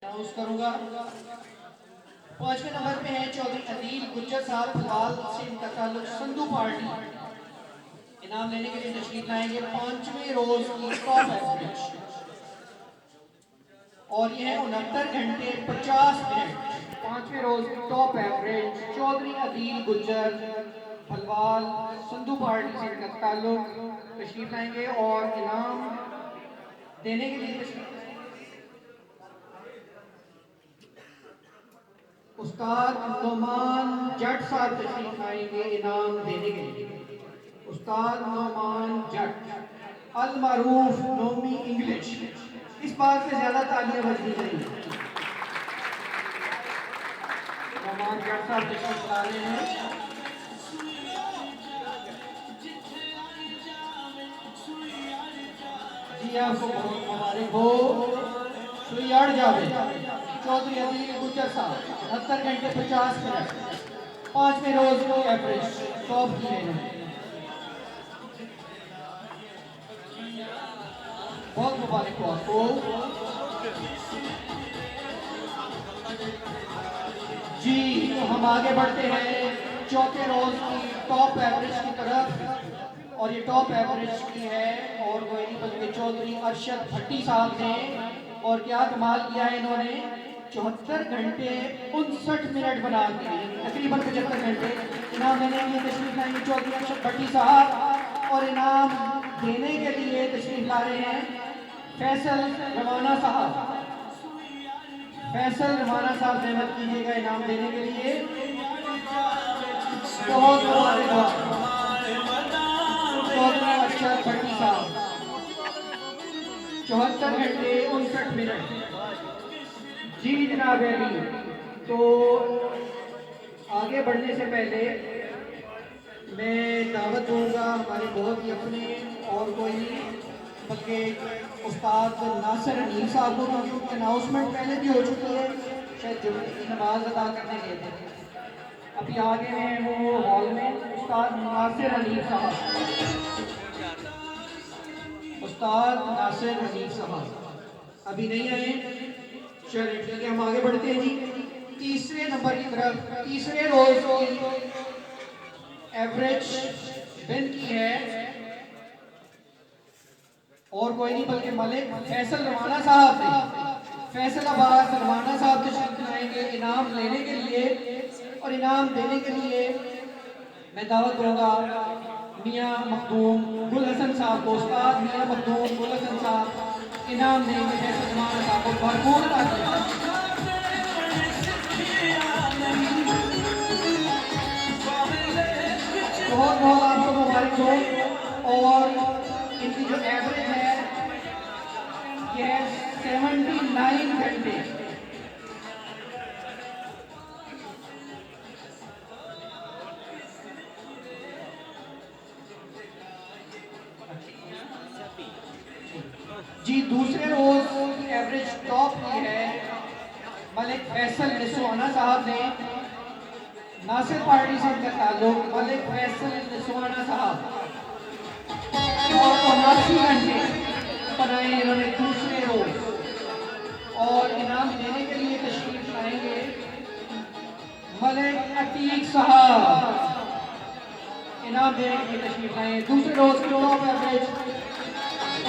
Announce करूंगा। पांचवें number पे है चौधरी अदील गुज्जर साहब फवाल से इनका ताल्लुक संधू पार्टी। इनाम लेने के लिए तशरीफ लाएंगे। पांचवें रोज की टॉप एवरेज और ये है 69 घंटे 50 मिनट। पांचवें रोज की top average Chaudhry Adeel Gujjar Phalwal Sandhu party से इनका ताल्लुक। तशरीफ लाएंगे और इनाम देने के लिए तशरीफ उस्ताद नोमान जट साहब तशरीफ लाएंगे इनाम देने के लिए। उस्ताद नोमान जट अल मारूफ नोमी इंग्लिश। इस बात से ज्यादा तालियां बजनी चाहिए। नोमान जट साहब तशरीफ ला रहे हैं। जी आपको बहुत मुबारक हो। सुई अड़ जावे चौधरी अदील गुज्जर साहब 69 घंटे 50 मिनट। पांचवें रोज को एवरेज टॉप की है। बहुत मुबारक हो आपको। जी तो हम आगे बढ़ते हैं चौथे रोज की टॉप एवरेज की तरफ। और ये टॉप एवरेज की है और कोई नहीं बल्कि चौधरी अरशद भट्टी साहब ने। और क्या कमाल किया है इन्होंने, 74 घंटे 59 मिनट बना दिए, तकरीबन 75 घंटे। इनाम देने के लिए तशरीफ लाएंगे चौधरी अरशद भट्टी साहब। और इनाम देने के लिए तशरीफ ला रहे हैं फैसल रवाना साहब। फैसल रवाना साहब जहमत कीजिएगा इनाम देने के लिए। बहुत चौधरी अरशद भट्टी साहब 74 घंटे 59 मिनट। जी जनाब अली, तो आगे बढ़ने से पहले मैं दावत दूंगा हमारे बहुत ही अपने और कोई नहीं बल्कि उस्ताद नासिर अनील साहब को, क्योंकि उनकी अनाउंसमेंट पहले भी हो चुकी है, शायद जुम्मे की नमाज अदा करने गए थे। अभी आगे हैं वो हॉल में उस्ताद नासिर अनील साहब। उस्ताद नासिर अनील साहब अभी नहीं आए। चलिए ठीक है, हम आगे बढ़ते हैं जी तीसरे नंबर की तरफ। तीसरे रोज की एवरेज विन की है और कोई नहीं बल्कि मलिक फैसल रवाना साहब ने। फैसलाबाद रवाना साहब तशरीफ लाएंगे इनाम लेने के लिए। और इनाम देने के लिए मैं दावत दूंगा मियां मखदूम गुल हसन साहब को। उस्ताद मियां मखदूम गुल हसन साहब इनाम देंगे फैसल रवाना साहब को। भरपूर बहुत बहुत आपको मुबारक हो। और इनकी जो एवरेज है ये है 79 घंटे। जी दूसरे रोज की एवरेज टॉप की है मलिक फैसल निसवाना साहब ने। नासिर पार्टी से इनका ताल्लुक। मलिक फैसल निसवाना साहब 79 घंटे बनाए इन्होंने दूसरे रोज। और इनाम देने के लिए तशरीफ लाएंगे मलिक अतीक साहब। इनाम देने के लिए तशरीफ लाएंगे दूसरे रोज की टॉप एवरेज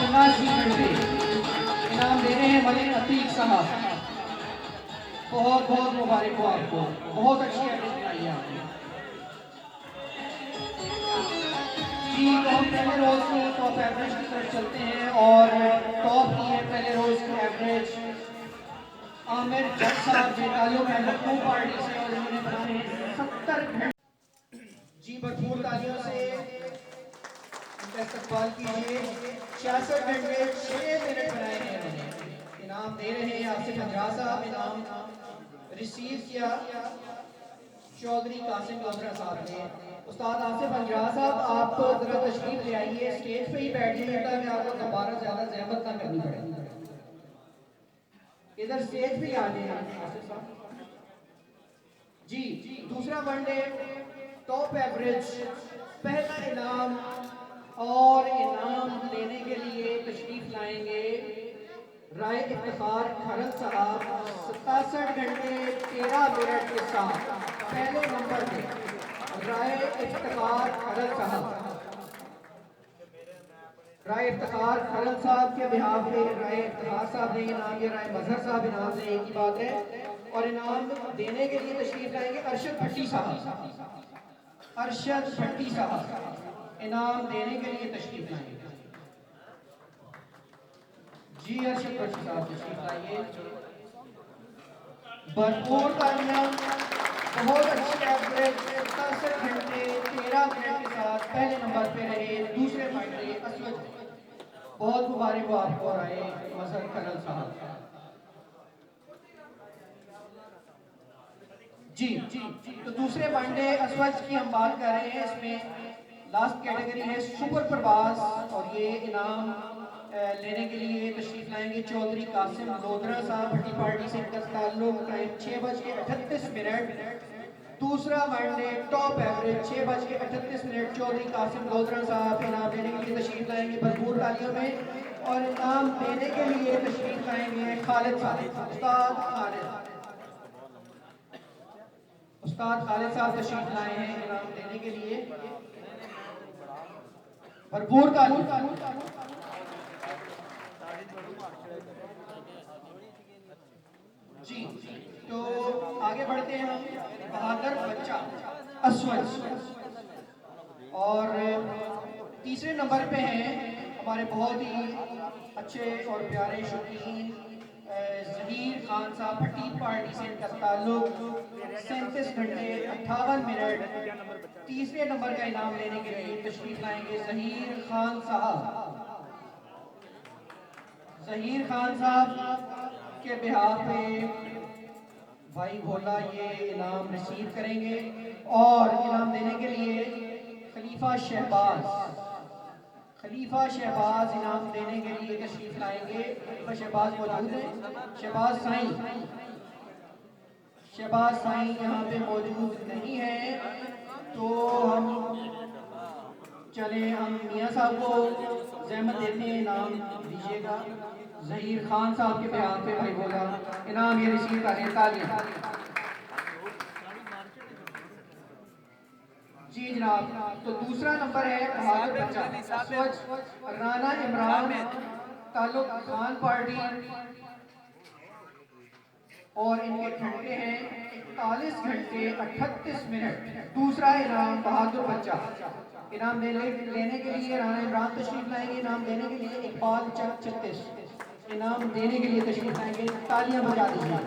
79 घंटे। इनाम दे रहे हैं मलिक अतीक साहब। बहुत बहुत मुबारक हो आपको, बहुत अच्छी एवरेज बनाई है आपने। जी तो हम पहले रोज की टॉप एवरेज की तरफ चलते हैं और टॉप की है पहले रोज की एवरेज आमिर जट साहब के ताल्लुक है लखनऊ पार्टी से और इन्होंने बनाए हैं 70 घंटे। जी भरपूर तालियों से इनका इस्तकबाल कीजिए। 66 घंटे 6 मिनट बनाए हैं इन्होंने। इनाम दे रहे हैं आपसे पंजाब साहब। इनाम रिसीव किया चौधरी कासिम लोधरा साहब ने। उस्ताद आपसे पंजाब साहब आप जरा तशरीफ ले आइए, स्टेज पे ही बैठ जाइए ताकि आपको दोबारा ज्यादा जहमत ना करनी पड़े। इधर स्टेज पे आ जाइए जी। दूसरा वनडे टॉप एवरेज पहला इनाम और इनाम लेने के लिए तशरीफ लाएंगे राय इफ्तिखार खरल साहब 67 घंटे 13 मिनट के साथ पहले नंबर पे। राय इफ्तिखार खरल साहब, राय इफ्तिखार खरल साहब के बिहाफ पे राय इफ्तिखार साहब ने इनाम, ये राय मजहर साहब इनाम से एक ही बात है। और इनाम देने के लिए तशरीफ लाएंगे अरशद भट्टी साहब। अरशद भट्टी साहब इनाम देने के लिए तशरीफ लाएंगे। जी अरशद भट्टी साहब तशरीफ लाइए। भरपूर तालियां। बहुत अच्छी एवरेज 67 घंटे 13 मिनट के साथ पहले नंबर पे रहे दूसरे पार्टी असवद। बहुत मुबारक हो आपको और आए मजहर खरल साहब। जी जी, तो दूसरे पांडे अस्वच की हम बात कर रहे हैं। इसमें लास्ट कैटेगरी है सुपर प्रवास और ये इनाम लेने के लिए तशरीफ लाएंगे चौधरी कासिम लोधरा साहब। भट्टी पार्टी से इनका ताल्लुक। टाइम 6:38। दूसरा one day top average 6:38। Chaudhary Qasim Lodhra साहब इनाम देने के लिए तशरीफ लाएंगे भरपूर तालियों में। और इनाम देने के लिए तशरीफ लाएंगे खालिद साहब, उस्ताद खालिद। उस्ताद खालिद साहब तशरीफ लाए हैं इनाम देने के लिए। भरपूर तालियां। जी, तो आगे बढ़ते हैं हम। बहादुर बच्चा असवज और तीसरे नंबर पे हैं हमारे बहुत ही अच्छे और प्यारे शौकीन ज़हीर खान साहब। भट्टी पार्टी से इनका ताल्लुक। 37 घंटे 58 मिनट। तीसरे नंबर का इनाम लेने के लिए तशरीफ लाएंगे ज़हीर खान साहब। ज़हीर खान साहब के बिहाफ पे भाई भोला ये इनाम रिसीव करेंगे। और इनाम देने के लिए खलीफा शहबाज इनाम देने के लिए तशरीफ लाएंगे। खलीफा शहबाज मौजूद है। शहबाज साईं यहाँ पे मौजूद नहीं है, तो हम चले हम मियाँ साहब को जहमत देते हैं इनाम दीजिएगा। ज़हीर खान साहब के बिहाफ पे भाई बोला इनाम ये रिसीव करें। तालियां। जी जनाब, तो दूसरा नंबर है बहादुर बच्चा असवज राना इमरान ताल्लुक खान पार्टी और इनके घंटे हैं 41 घंटे 38 मिनट। दूसरा इनाम बहादुर बच्चा। इनाम लेने के लिए राना इमरान तशरीफ लाएंगे। इनाम देने के लिए इकबाल चक 36 इनाम देने के लिए तशरीफ लाएंगे। तालियां बजा दीजिए,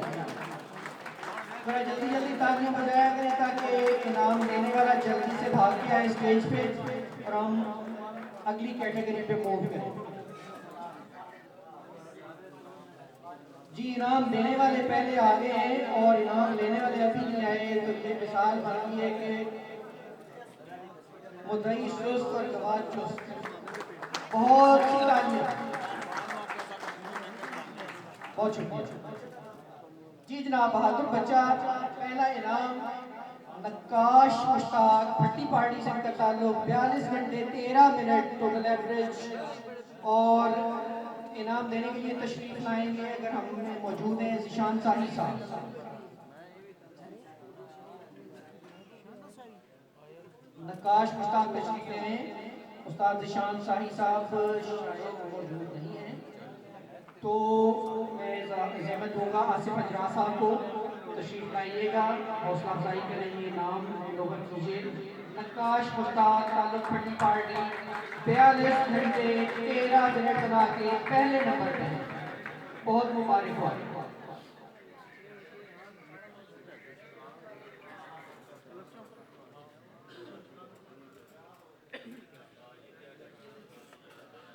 थोड़ा जल्दी जल्दी तालियां बजाया करें ताकि इनाम देने वाला जल्दी से भाग के आए स्टेज पे और हम अगली कैटेगरी पे मूव करें। जी, इनाम देने वाले पहले आगे हैं और इनाम लेने वाले अभी नहीं आए, तो ये मिसाल बनती है कि मुद्दई सुस्त और गवाह चुस्त। बहुत सी तालियां, बहुत शुक्रिया। जी जनाब, बहादुर बच्चा पहला इनाम नक्काश मुश्ताक भट्टी पार्टी से इनका ताल्लुक। 42 घंटे 13 मिनट टोटल एवरेज। और इनाम देने के लिए तशरीफ लाएंगे अगर हम में मौजूद हैं ज़िशान साही साहब। नक्काश मुश्ताक तशरीफ ले हैं। उस्ताद ज़िशान साही साहब शायद मौजूद नहीं है, तो मैं ज़हमत दूंगा आसिफ अजरा साहब को तशरीफ लाइएगा, हौसला अफजाई करेंगे, नाम लोगों कीजिए। नक्काश मुश्ताक ताल्लुक भट्टी पार्टी 42 घंटे 13 मिनट बना के पहले नंबर पे है। बहुत मुबारक हो।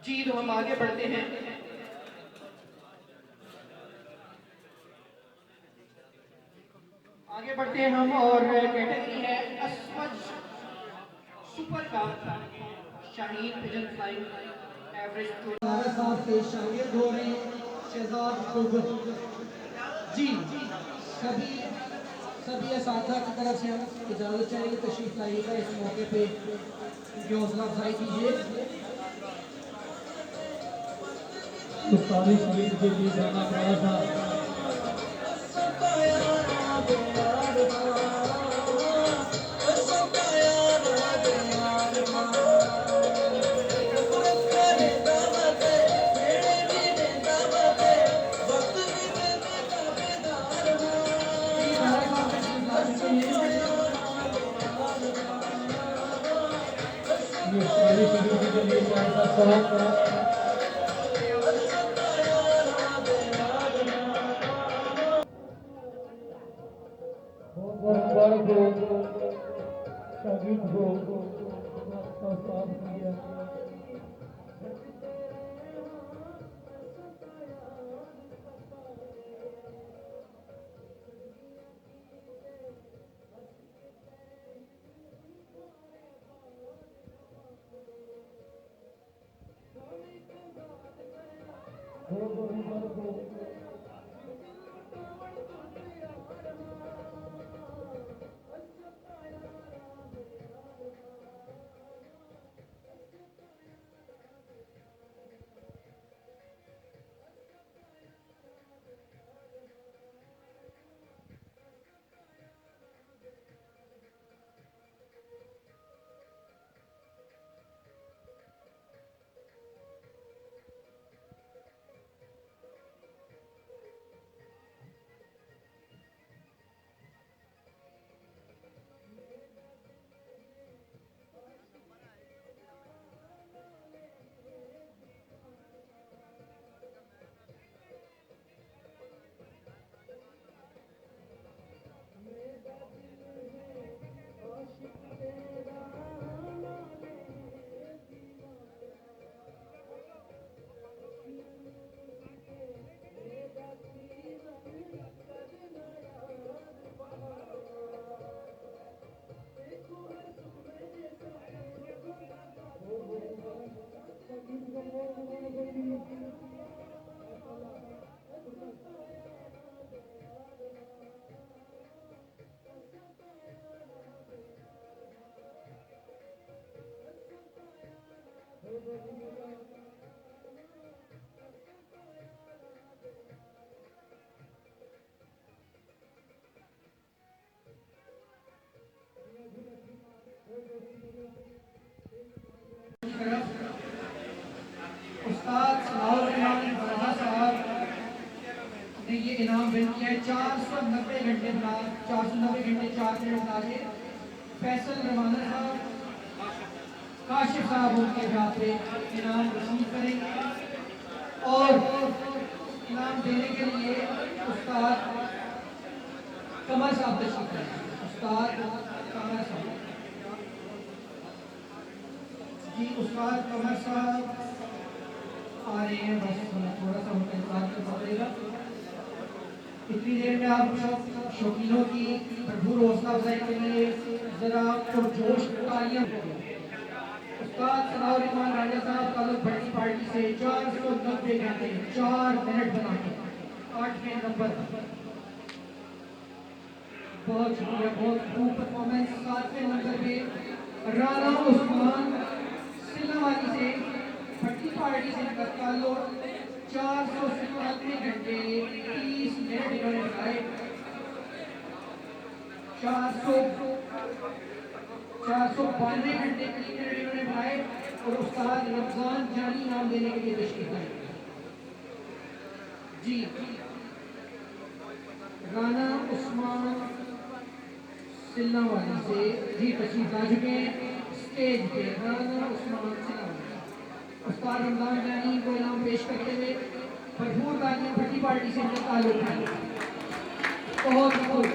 जी, तो हम आगे बढ़ते हैं। आगे बढ़ते हैं हम और कैटेगरी है असवज super car Shaheen pigeon flying average साहब के शागिर्द हो रहे हैं शहजाद खुर्द। जी, सभी असातिज़ा की तरफ से हम इजाज़त चाहेंगे, तशरीफ लाइएगा इस मौके पे, उनकी हौसला अफजाई कीजिए। उस्तादी शरीफ के लिए गाना गाया था। ये उस्तादी शरीफ के लिए गाया था सॉन्ग। मुबारक हो शागिर्द हो आपका साथ किया। मुबारक हो। उस्ताद सलाउद्दीन रज़ा साहब ने ये इनाम विन किया है 490 घंटे बना 490 घंटे 4 मिनट बना के फैसल रवाना साहब काशिफ साहब उनके यहाँ पे इनाम रिसीव करेंगे और इनाम देने के लिए उस्ताद कमर साहब तशरीफ लाएंगे। उस्ताद कमर साहब जी, उस्ताद कमर साहब आ रहे हैं, बस थोड़ा सा उनका इंतजार करना पड़ेगा। इतनी देर में आप सब शौकीनों की भरपूर हौसला अफजाई के लिए जरा पुरजोश तालियां। उस्ताद सलाउद्दीन राजा साहब ताल्लुक भट्टी पार्टी से 490 घंटे 4 मिनट बना के 8वें नंबर। बहुत शुक्रिया, बहुत खूब परफॉर्मेंस। 7वें नंबर पे राना उस्मान सिल्लावाली से भट्टी पार्टी से इनका ताल्लुक 497 घंटे 30 मिनट इन्होंने बनाए। 492 घंटे 30 मिनट इन्होंने बनाए और उस्ताद रमजान जानी नाम देने के लिए तशरीफ लाए। जी, राना उस्मान सिल्लावाली से जी तशरीफ ला चुके हैं स्टेज पे। राना उस्मान सिल्लावाली उस्ताद रमजान जानी को इनाम पेश करते हुए भरपूर तालियां भट्टी पार्टी से इनका ताल्लुक है। बहुत खूब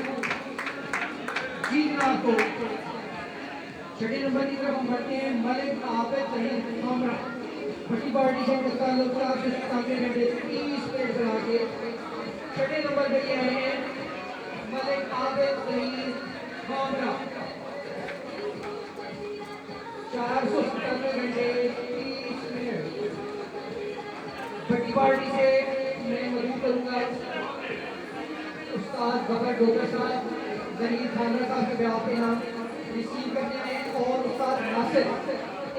जी जनाब। को छठे नंबर की तरफ हम बढ़ते हैं। मलिक आबिद रहीम कामरा भट्टी पार्टी से इनका ताल्लुक 497 घंटे 30 मिनट बना के छठे नंबर पर ये आए हैं। मलिक आबिद रहीम कामरा 497 घंटे 30 मिनट। भट्टी पार्टी से मैं मदद करूंगा उस्ताद बकर डोकर साहब जरीर खाना साहब के ब्याह पे नाम रिसीव करने हैं और उस्ताद नासिर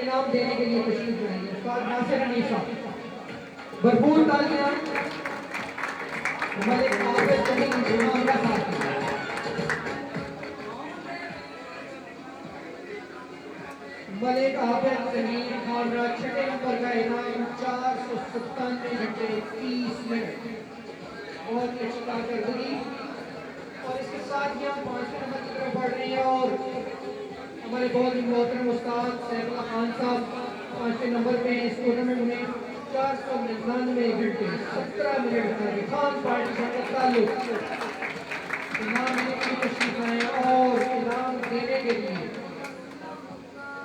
इनाम देने के लिए तशरीफ लाएंगे। उस्ताद नासिर हनीफ साहब भरपूर तालियां मलिक आबिद करीम इमाम का साथ मलिक आबिद करीम खानरा छठे नंबर का इनाम 497 घंटे 30 मिनट बहुत ही अच्छी कारकर्दगी। और इसके साथ ही हम 5वें नंबर की तरफ बढ़ रहे हैं और हमारे बहुत ही मोहतरम उस्ताद सैफुल्लाह खान साहब 5वें नंबर पे इस टूर्नामेंट में 499 घंटे 17 मिनट का खान पार्टी से ताल्लुक इनाम लेने की तशरीफ लाए और इनाम देने के लिए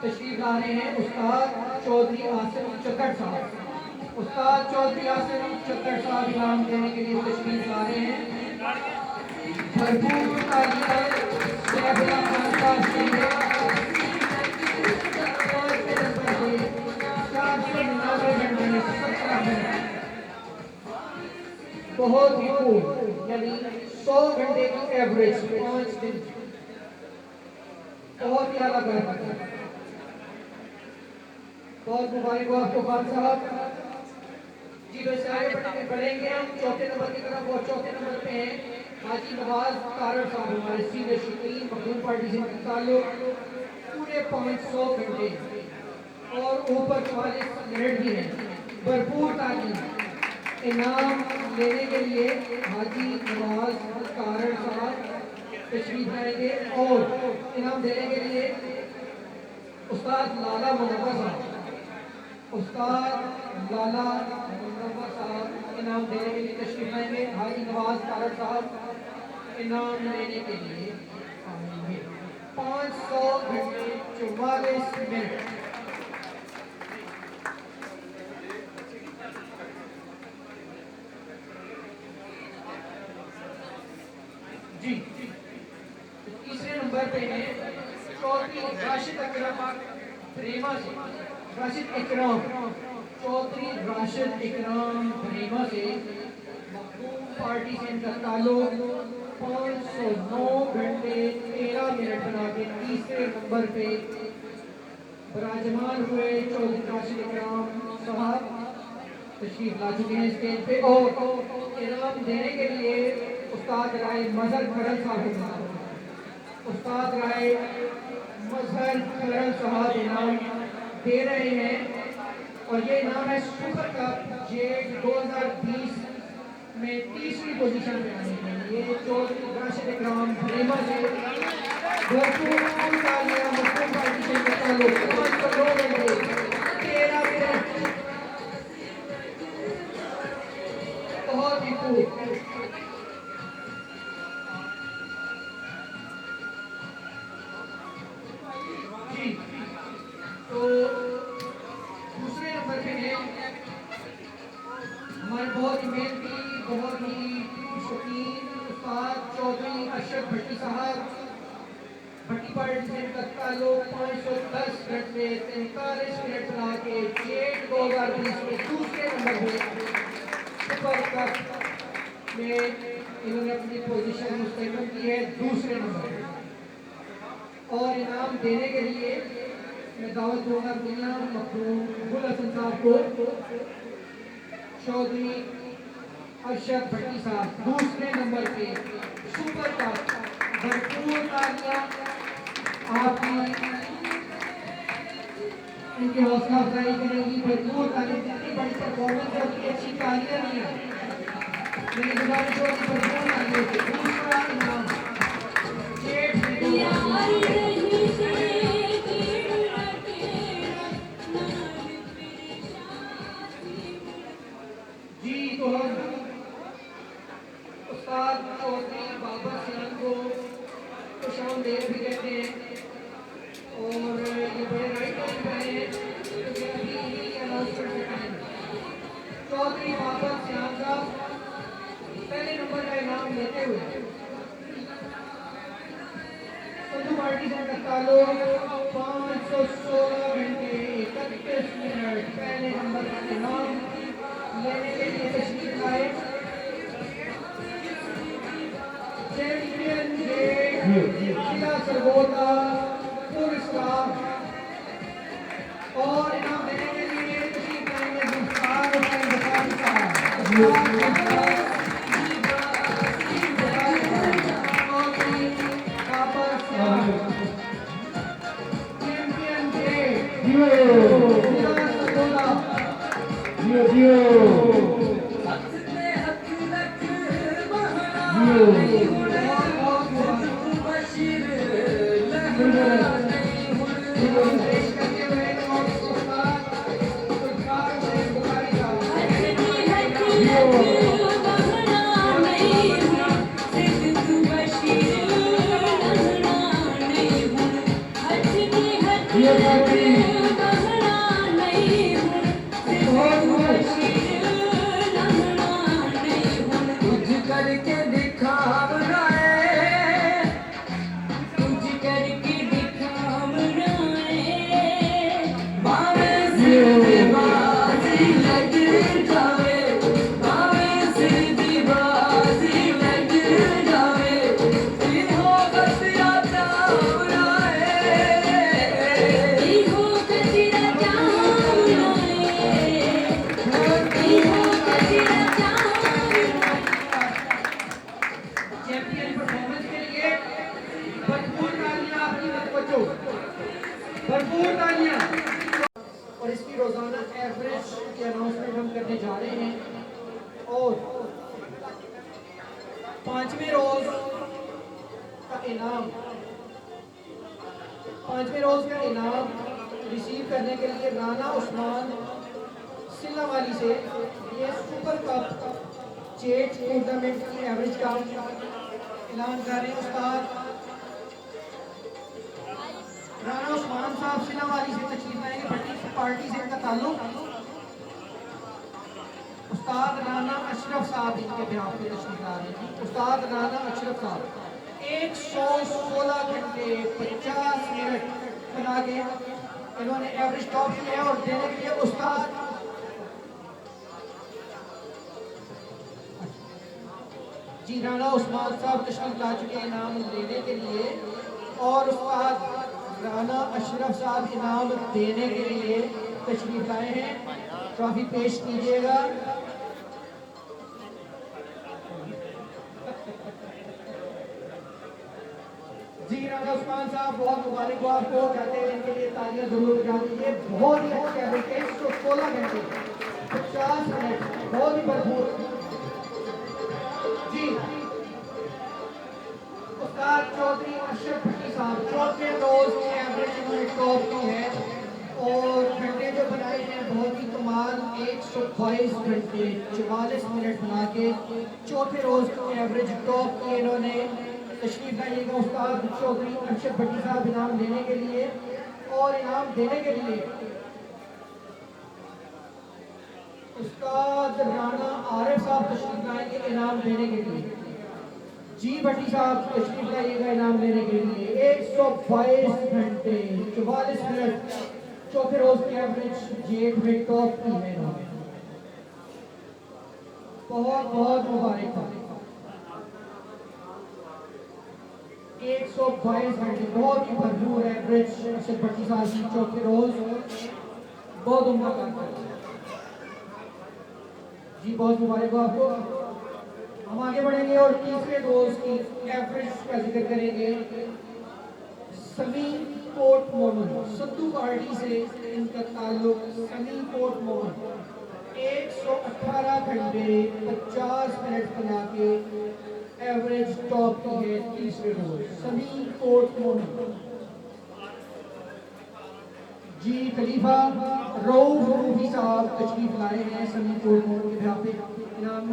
तशरीफ ला रहे हैं उस्ताद चौधरी आसिम चक्कर साहब। उस्ताद चौधरी आसिम चक्कर साहब इनाम देने के लिए तशरीफ ला रहे हैं। भरपूर तालियां सैफुल्लाह खान साहब के लिए। 5वें नंबर पे 499 घंटे 17 मिनट बहुत ही खूब यानी 100 घंटे की एवरेज 5 दिन बहुत ही आला करता है। बहुत मुबारक हो आपको खान साहब जी। वैसे आगे बढ़ेंगे हम चौथे नंबर की तरफ और चौथे नंबर पे हैं हाजी नवाज कारर साहब हमारे सीनियर शकीन मखदूम पार्टी से ताल्लुक पूरे 500 घंटे और ऊपर 44 मिनट भी हैं। भरपूर तालीम इनाम लेने के लिए हाजी नवाज कारर साहब तशरीफ लाएंगे और इनाम देने के लिए उस्ताद लाला मुनव्वर साहब इनाम देने के लिए तशरीफ लाएंगे। हाजी नवाज कारर साहब इनाम लेने के लिए आएंगे। 500 घंटे 44 मिनट जी। तीसरे नंबर पे है चौधरी राशिद अकरम प्रेमा से राशिद इकराम चौधरी राशिद इकराम प्रेमा से मखदूम पार्टी से इनका ताल्लुक 509 घंटे 13 मिनट बना के तीसरे नंबर पे विराजमान हुए चौधरी राशिद इकराम साहब तशरीफ ला चुके हैं स्टेज पे और इनाम देने के लिए उस्ताद राय मजहर खरल साहब उस्ताद राय मजहर खरल साहब इनाम दे रहे हैं। और ये इनाम है सुपर कप जेट 2020 में तीसरी पोजीशन पे आने के लिए चौधरी राशिद इकराम प्रेमा से भरपूर तालियां मखदूम पार्टी से ताल्लुक 509 घंटे 13 मिनट बहुत ही खूब। तो दूसरे नंबर पे है हमारे बहुत ही मेहनती बहुत ही शौकीन उस्ताद चौधरी अशरफ भट्टी साहब भट्टी पार्टी से इनका ताल्लुक 510 घंटे 43 मिनट बना के जेट 2020 में दूसरे नंबर पे सुपर कप में इन्होंने अपनी पोजीशन मुस्तकबिल की है दूसरे नंबर पे। और इनाम देने के लिए मैं दावत दूंगा मियां मखदूम गुल हसन साहब को चौधरी अशरफ भट्टी साहब दूसरे नंबर पे सुपर कप। भरपूर तालियां आपकी इनकी हौसला अफजाई करेंगी। भरपूर तालियां जितनी बड़ी परफॉर्मेंस है उतनी अच्छी तालियां नहीं है मेरी गुजारिश होगी भरपूर तालियों से। दूसरा इनाम जी। तो हम उस्ताद चौधरी बाबर सिंह को खुशामदीद भी कहते हैं और ये बड़े राइट टाइम पे आए हैं क्योंकि अभी ही अनाउंसमेंट से टाइम चौधरी बाबर सिंह साहब पहले नंबर का इनाम लेते हुए संधू पार्टी से ताल्लुक 516 घंटे 31 मिनट पहले नंबर का इनाम लेने के लिए तशरीफ लाए। चैंपियन जिला सरगोदा पुरस्कार और इनाम देने के लिए तशरीफ लाएंगे गुफ्तार हुसैन बुखारी साहब करके दिखावना है, कुछ करके दिखावना है, बावे से बाजी लग जावे, बावे से बाजी लग जावे, इहो कतिया चावना है, इहो कतिया चावना है, इहो कतिया चावना चैंपियन परफॉर्मेंस के लिए भरपूर तालियां आपकी बच्चों, भरपूर तालियां। और इसकी रोजाना एवरेज की अनाउंसमेंट हम करने जा रहे हैं और 5वें रोज का इनाम, 5वें रोज का इनाम रिसीव करने के लिए राना उस्मान सिल्लावाली से ये सुपर कप जेट टूर्नामेंट की एवरेज का ऐलान कर रहे हैं। उस्ताद राना उस्मान साहब सिलावाली से तशरीफ लाएंगे, भट्टी पार्टी से इनका ताल्लुक। उस्ताद राना अशरफ साहब इनके बिहाफ पे तशरीफ ला रहे हैं। उस्ताद राना अशरफ साहब 116 घंटे 50 मिनट बना के इन्होंने एवरेज टॉप किया है और देने के लिए उस्ताद जी राना उस्मान साहब तशरीफ ला चुके हैं इनाम लेने के लिए और उस्ताद राना अशरफ साहब इनाम देने के लिए तशरीफ लाए हैं। ट्रॉफी पेश कीजिएगा। जी राना उस्मान साहब बहुत मुबारक हो आपको, कहते हैं इनके लिए तालियां जरूर बजा दीजिए। बहुत ही अच्छे एवरेज 116 घंटे 50 मिनट, बहुत ही भरपूर। जी उस्ताद चौधरी अशरफ भट्टी साहब 4वें रोज की एवरेज इन्होंने टॉप की है और घंटे जो बनाए हैं बहुत ही कमाल, 122 घंटे 44 मिनट बना के 4थे रोज की एवरेज टॉप की इन्होंने। तशरीफ लाइएगा उस्ताद चौधरी अशरफ भट्टी साहब इनाम लेने के लिए और इनाम देने के लिए उस्ताद राना आरिफ साहब तशरीफ लाएंगे इनाम देने के लिए। जी भट्टी साहब तशरीफ लाइएगा इनाम लेने के लिए। 122 घंटे 44 मिनट 4थे रोज की एवरेज जेट में टॉप की है इन्होंने। बहुत बहुत मुबारक। 122 घंटे बहुत ही भरपूर एवरेज अशरफ भट्टी साहब की 4थे रोज, बहुत उम्दा काम कर रहे हैं जी, बहुत मुबारक हो आपको। हम आगे बढ़ेंगे और तीसरे रोज की एवरेज का जिक्र करेंगे। समीम कोट मोहम्मद सद्दू पार्टी से इनका ताल्लुक। समीम कोट मोहम्मद 118 घंटे 50 मिनट बना के एवरेज टॉप की है तीसरे रोज। समीम कोट मोहम्मद जी खलीफा रऊफ रूफी साहब तशरीफ लाए हैं समीम कोट मोहम्मद के यहाँ पे इनाम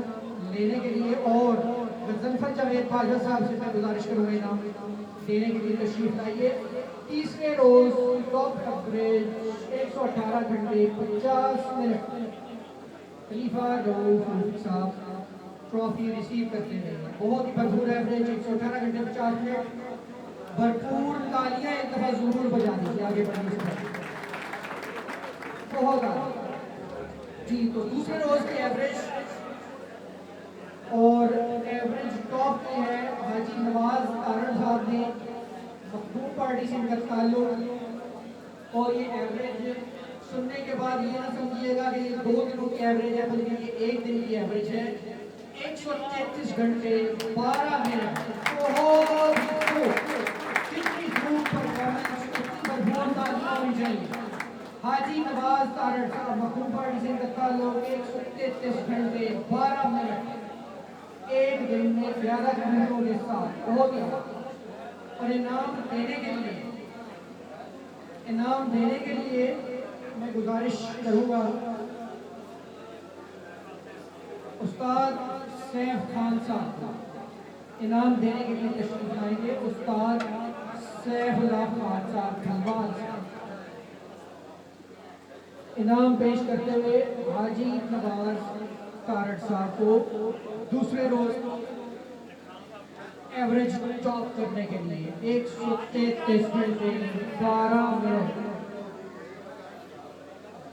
लेने के लिए और गजनफर जावेद बाजा साहब से मैं गुजारिश करूँगा इनाम देने के लिए तशरीफ लाइए। तीसरे रोज टॉप एवरेज 118 घंटे 50 मिनट खलीफा रऊफ रूफी साहब ट्रॉफी रिसीव करते हैं। बहुत ही भरपूर एवरेज 118 घंटे 50 मिनट। भरपूर तालियां एक दफा जरूर बजा दीजिए आगे बढ़ने से। बहुत जी तो दूसरे रोज की एवरेज और एवरेज टॉप की है हाजी नवाज तारण साहब ने मखदूम पार्टी से इनका ताल्लुक और ये एवरेज सुनने के बाद ये ना समझिएगा कि ये 2 दिनों की एवरेज है, बल्कि ये 1 दिन की एवरेज है। 133 घंटे 12 मिनट। बहुत कितनी खूब परफॉर्मेंस, कितनी भरपूर तालियां होनी चाहिए। हाजी नवाज तारड़ साहब मखूम पार्टी से इनका ताल्लुक 133 घंटे 12 मिनट एक दिन में ज्यादा घंटों के साथ हो गया। और इनाम देने के लिए मैं गुजारिश करूंगा उस्ताद सैफ खान साहब इनाम देने के लिए तशरीफ लाएंगे। उस्ताद सैफुल्लाह खान साहब धनबाद इनाम पेश करते हुए हाजी नवाज तारड़ साहब को दूसरे रोज एवरेज टॉप करने के लिए 133 घंटे 12 मिनट।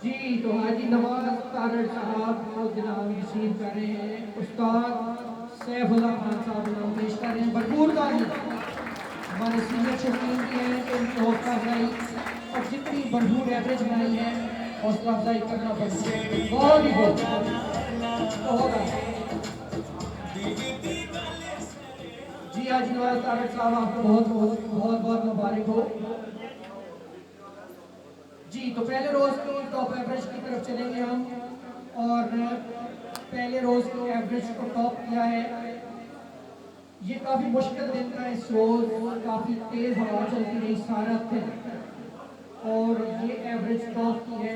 जी तो हाजी नवाज तारड़ साहब को इनाम रिसीव कर रहे हैं। उस्ताद सैफुल्लाह खान साहब इनाम पेश कर रहे हैं। भरपूर तारीफ हमारे सीनियर शौकीन की है कि उनकी हौसला अफजाई और जितनी भरपूर एवरेज बनाई है हौसला अफजाई करना पड़ता है। बहुत ही बहुत जी हाजी नवाज तारड़ साहब आपको बहुत मुबारक हो। जी तो पहले रोज की टॉप एवरेज की तरफ चलेंगे हम, और पहले रोज की एवरेज को टॉप किया है। ये काफी मुश्किल दिन था इस रोज, काफी तेज हवा चलती रही सारा दिन, और ये एवरेज टॉप की है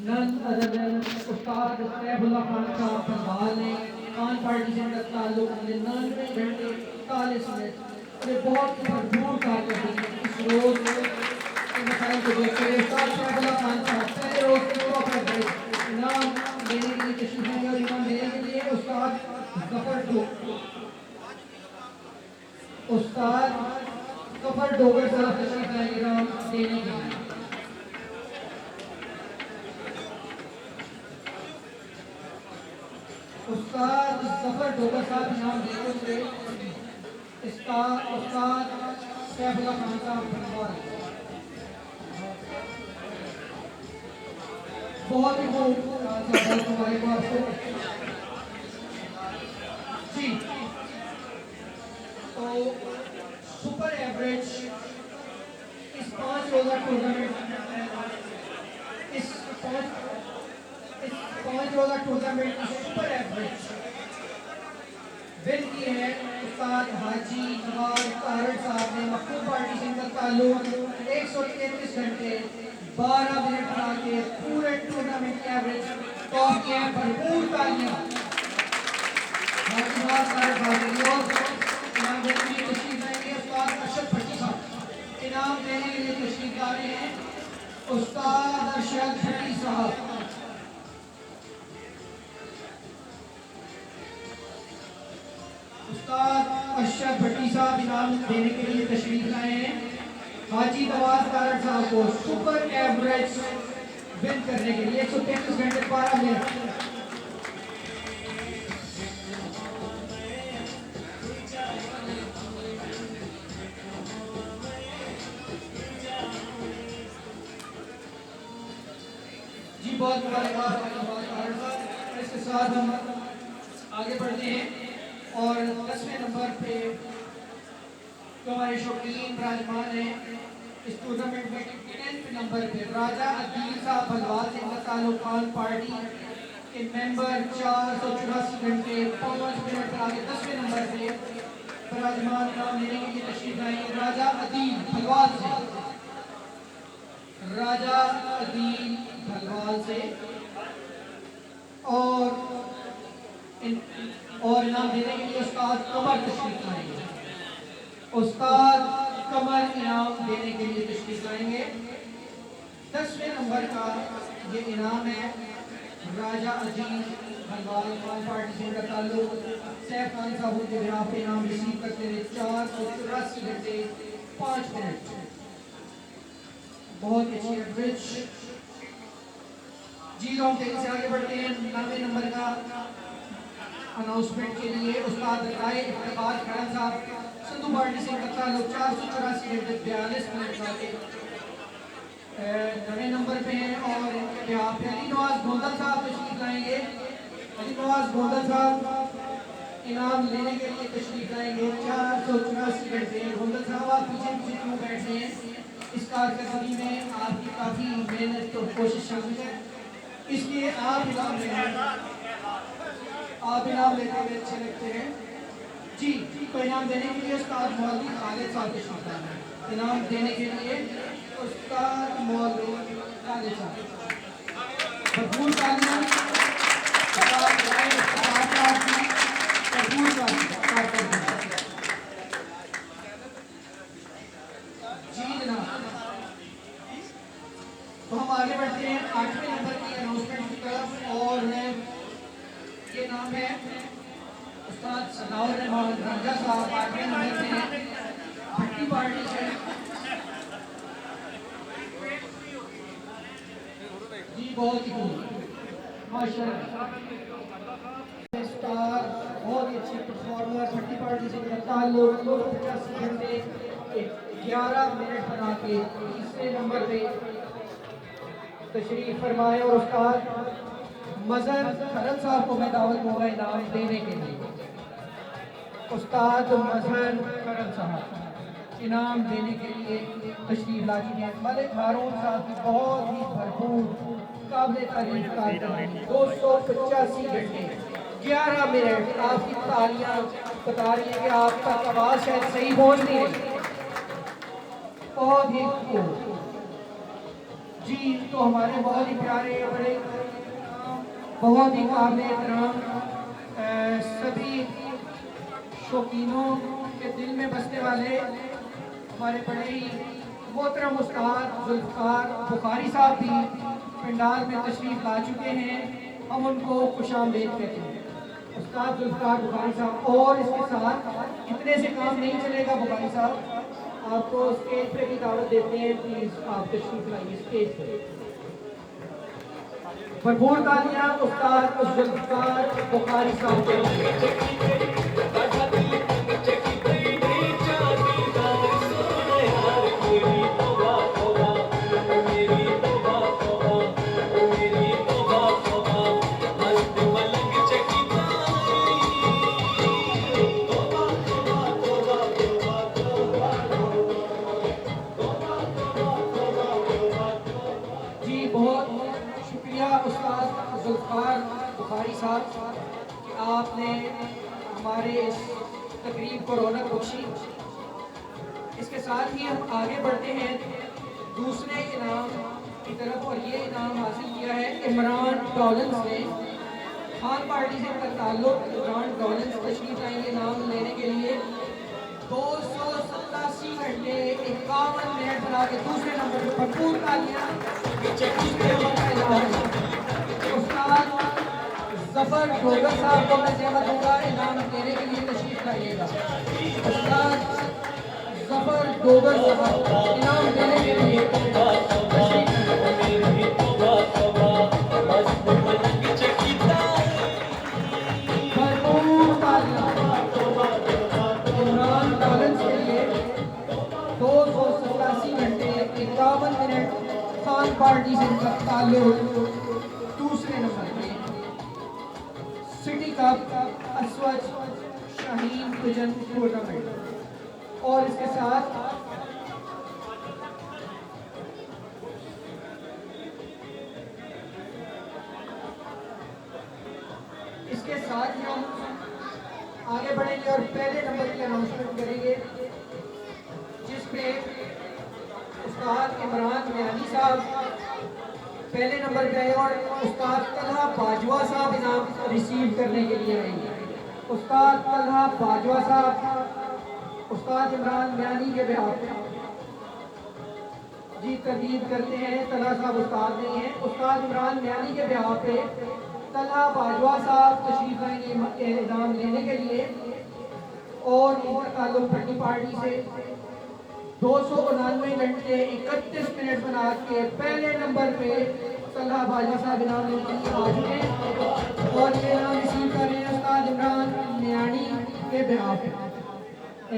नन अदर देन उस्ताद सैफुल्लाह खान साहब धनबाद ने। खान पार्टी से इनका ताल्लुक 99 घंटे 41 मिनट। ये बहुत भरपूर कारकर्दगी इस रोज मसाइल को देखते हुए उस्ताद सैफुल्लाह खान साहब पहले रोज के टॉप एवरेज इनाम देने के लिए तशरीफ लाएंगे। और इनाम देने के लिए उस्ताद गफर डोगर साहब तशरीफ लाएंगे इनाम देने के लिए। उस्ताद जफर डोगर साहब इनाम देते हुए उस्ताद सैफुल्लाह खान साहब धन्यवाद। बहुत ही बहुत हमारे को आपको जी। तो सुपर एवरेज इस 5 रोजा टूर्नामेंट की सुपर एवरेज विन की है उस्ताद हाजी नवाज तारड़ साहब ने। मखूम पार्टी से इनका ताल्लुक 133 घंटे 12 मिनट बना के पूरे टूर्नामेंट की एवरेज टॉप किया है। भरपूर तालियां हाजी नवाज तारड़ साहब इनाम देने के लिए तशरीफ लाएंगे। उस्ताद अरशद भट्टी साहब इनाम देने के लिए तशरीफ ला रहे हैं। उस्ताद अरशद भट्टी साहब अरशद भट्टी साहब इनाम देने के लिए तशरीफ लाए हैं। हाजी नवाज तारड़ साहब को सुपर एवरेज विन करने के लिए 133 घंटे 12 मिनट। जी बहुत मुबारकबाद। इसके साथ हम आगे बढ़ते हैं और 10वें नंबर पे जो हमारे शौकीन विराजमान है इस टूर्नामेंट में 10th नंबर पे राजा अदील साहब भलवाल से इनका ताल्लुक खान पार्टी के मेंबर 484 घंटे 5 मिनट पर आगे 10वें नंबर पे विराजमान नाम लेने के लिए तशरीफ लाएंगे। राजा अदील भलवाल से और इनाम देने के लिए उस्ताद कमर तशरीफ लाएंगे। उस्ताद कमर इनाम देने के लिए तशरीफ लाएंगे। 10वें नंबर का ये इनाम है राजा अजीज भलवाल खान पार्टी से इनका ताल्लुक सैफ खान साहब के बिहाफ पे इनाम रिसीव करते हुए 484 घंटे 5 मिनट। बहुत अच्छी एवरेज। जी लॉन्ग टेल से आगे बढ़ते हैं 9वें नंबर का अनाउंसमेंट के लिए उस्ताद राय इफ्तिखार खान साहब सिंधु पार्टी से इनका ताल्लुक 484 घंटे 42 मिनट का नवे नंबर पे हैं और इनके बिहाफ पे अली नवाज गोंदल साहब तशरीफ लाएंगे। अली नवाज गोंदल साहब इनाम लेने के लिए तशरीफ लाएंगे। 484 घंटे। गोंदल साहब आप पीछे पीछे क्यों बैठे हैं? इस कारकर्दगी में आपकी काफ़ी मेहनत और कोशिश शामिल है, इसलिए आप इनाम लेते हुए अच्छे लगते हैं जी। तो इनाम देने के लिए उस्ताद मौलवी खालिद साहब तशरीफ लाएंगे। इनाम देने के लिए उस्ताद मौलवी खालिद साहब भरपूर तालियां जी जनाब। तो हम आगे बढ़ते हैं 8वें नंबर की अनाउंसमेंट की तरफ और ये नाम है उस्ताद सनाउर रहमान राजा साहब। 8वें नंबर पे हैं भट्टी पार्टी से जी। बहुत ही खूब माशाल्लाह। स्टार बहुत ही अच्छी परफॉर्मर भट्टी पार्टी से करता है लोग 85 घंटे 11 मिनट बना के तीसरे नंबर पे तशरीफ फरमाए और उस्ताद मजहर खरम साहब को मैं दावत दूंगा इनाम देने के लिए। उस्ताद मजहर खरम साहब इनाम देने के लिए तशरीफ ला चुके हैं। मलिक हारून साहब की बहुत ही भरपूर काबिल तारीफ कारकर्दगी 285 घंटे 11 मिनट। आपकी तालियां बता रही हैं कि आप तक आवाज़ शायद सही पहुंच नहीं रही। बहुत ही खूब जी। तो हमारे बहुत ही प्यारे बड़े बहुत ही काबिल एहतराम सभी शौकीनों के दिल में बसने वाले हमारे बड़े ही मोहतरम उस्ताद जुल्फ़िकार बुखारी साहब भी पंडाल में तशरीफ ला चुके हैं। हम उनको खुशामदीद कहते हैं उस्ताद जुल्फ़िकार बुखारी साहब। और इसके साथ इतने से काम नहीं चलेगा बुखारी साहब, आपको स्टेज पे भी दावत देते हैं, प्लीज़ आप तशरीफ लाइए स्टेज पे। भरपूर तालियां उस्ताद जुल्फ़िकार बुखारी साहब के लिए। जी बहुत शुक्रिया उस्ताद जुल्फ़िकार बुखारी साहब कि आपने हमारे इस तकरीब को रौनक बख्शी। इसके साथ ही हम आगे बढ़ते हैं दूसरे इनाम की तरफ और ये इनाम हासिल किया है इमरान डॉलेंस ने। खान पार्टी से इनका ताल्लुक। इमरान डॉलेंस तशरीफ आएंगे इनाम लेने के लिए। 287 घंटे 51 मिनट बना के दूसरे नंबर पर भरपूर तालियां। उस्ताद जफर डोगर साहब को मैं सेवा दूंगा इनाम देने के लिए तशरीफ लाइएगा। उस्ताद जफर डोगर साहब इनाम देने के लिए भरपूर तालियां इमरान डॉलेंस के लिए। 287 घंटे 51 मिनट खान पार्टी से इनका ताल्लुक। दूसरे नंबर पे सिटी कप अस्वज शाहीन पिजन टूर्नामेंट और इसके साथ ही हम आगे बढ़ेंगे और पहले नंबर की अनाउंसमेंट करेंगे जिसपे उस्ताद इमरान मियानी साहब पहले नंबर पे आए और उस्ताद तलहा बाजवा साहब इनाम रिसीव करने के लिए आएंगे। उस्ताद तलहा बाजवा साहब उस्ताद इमरान मियानी के बिहाफ जी तरदीद करते हैं। तलहा साहब उस्ताद नहीं है, उस्ताद इमरान मियानी के बिहाफ पे तलहा बाजवा साहब तशरीफ आएंगे इनाम लेने के लिए और इनका ताल्लुक भट्टी पार्टी से 299 घंटे 31 मिनट बना के पहले नंबर पे तलहा बाजवा साहब इनाम लेने के लिए आ चुके हैं और ये इनाम रिसीव कर रहे हैं उस्ताद इमरान मियानी के बिहाफ पे।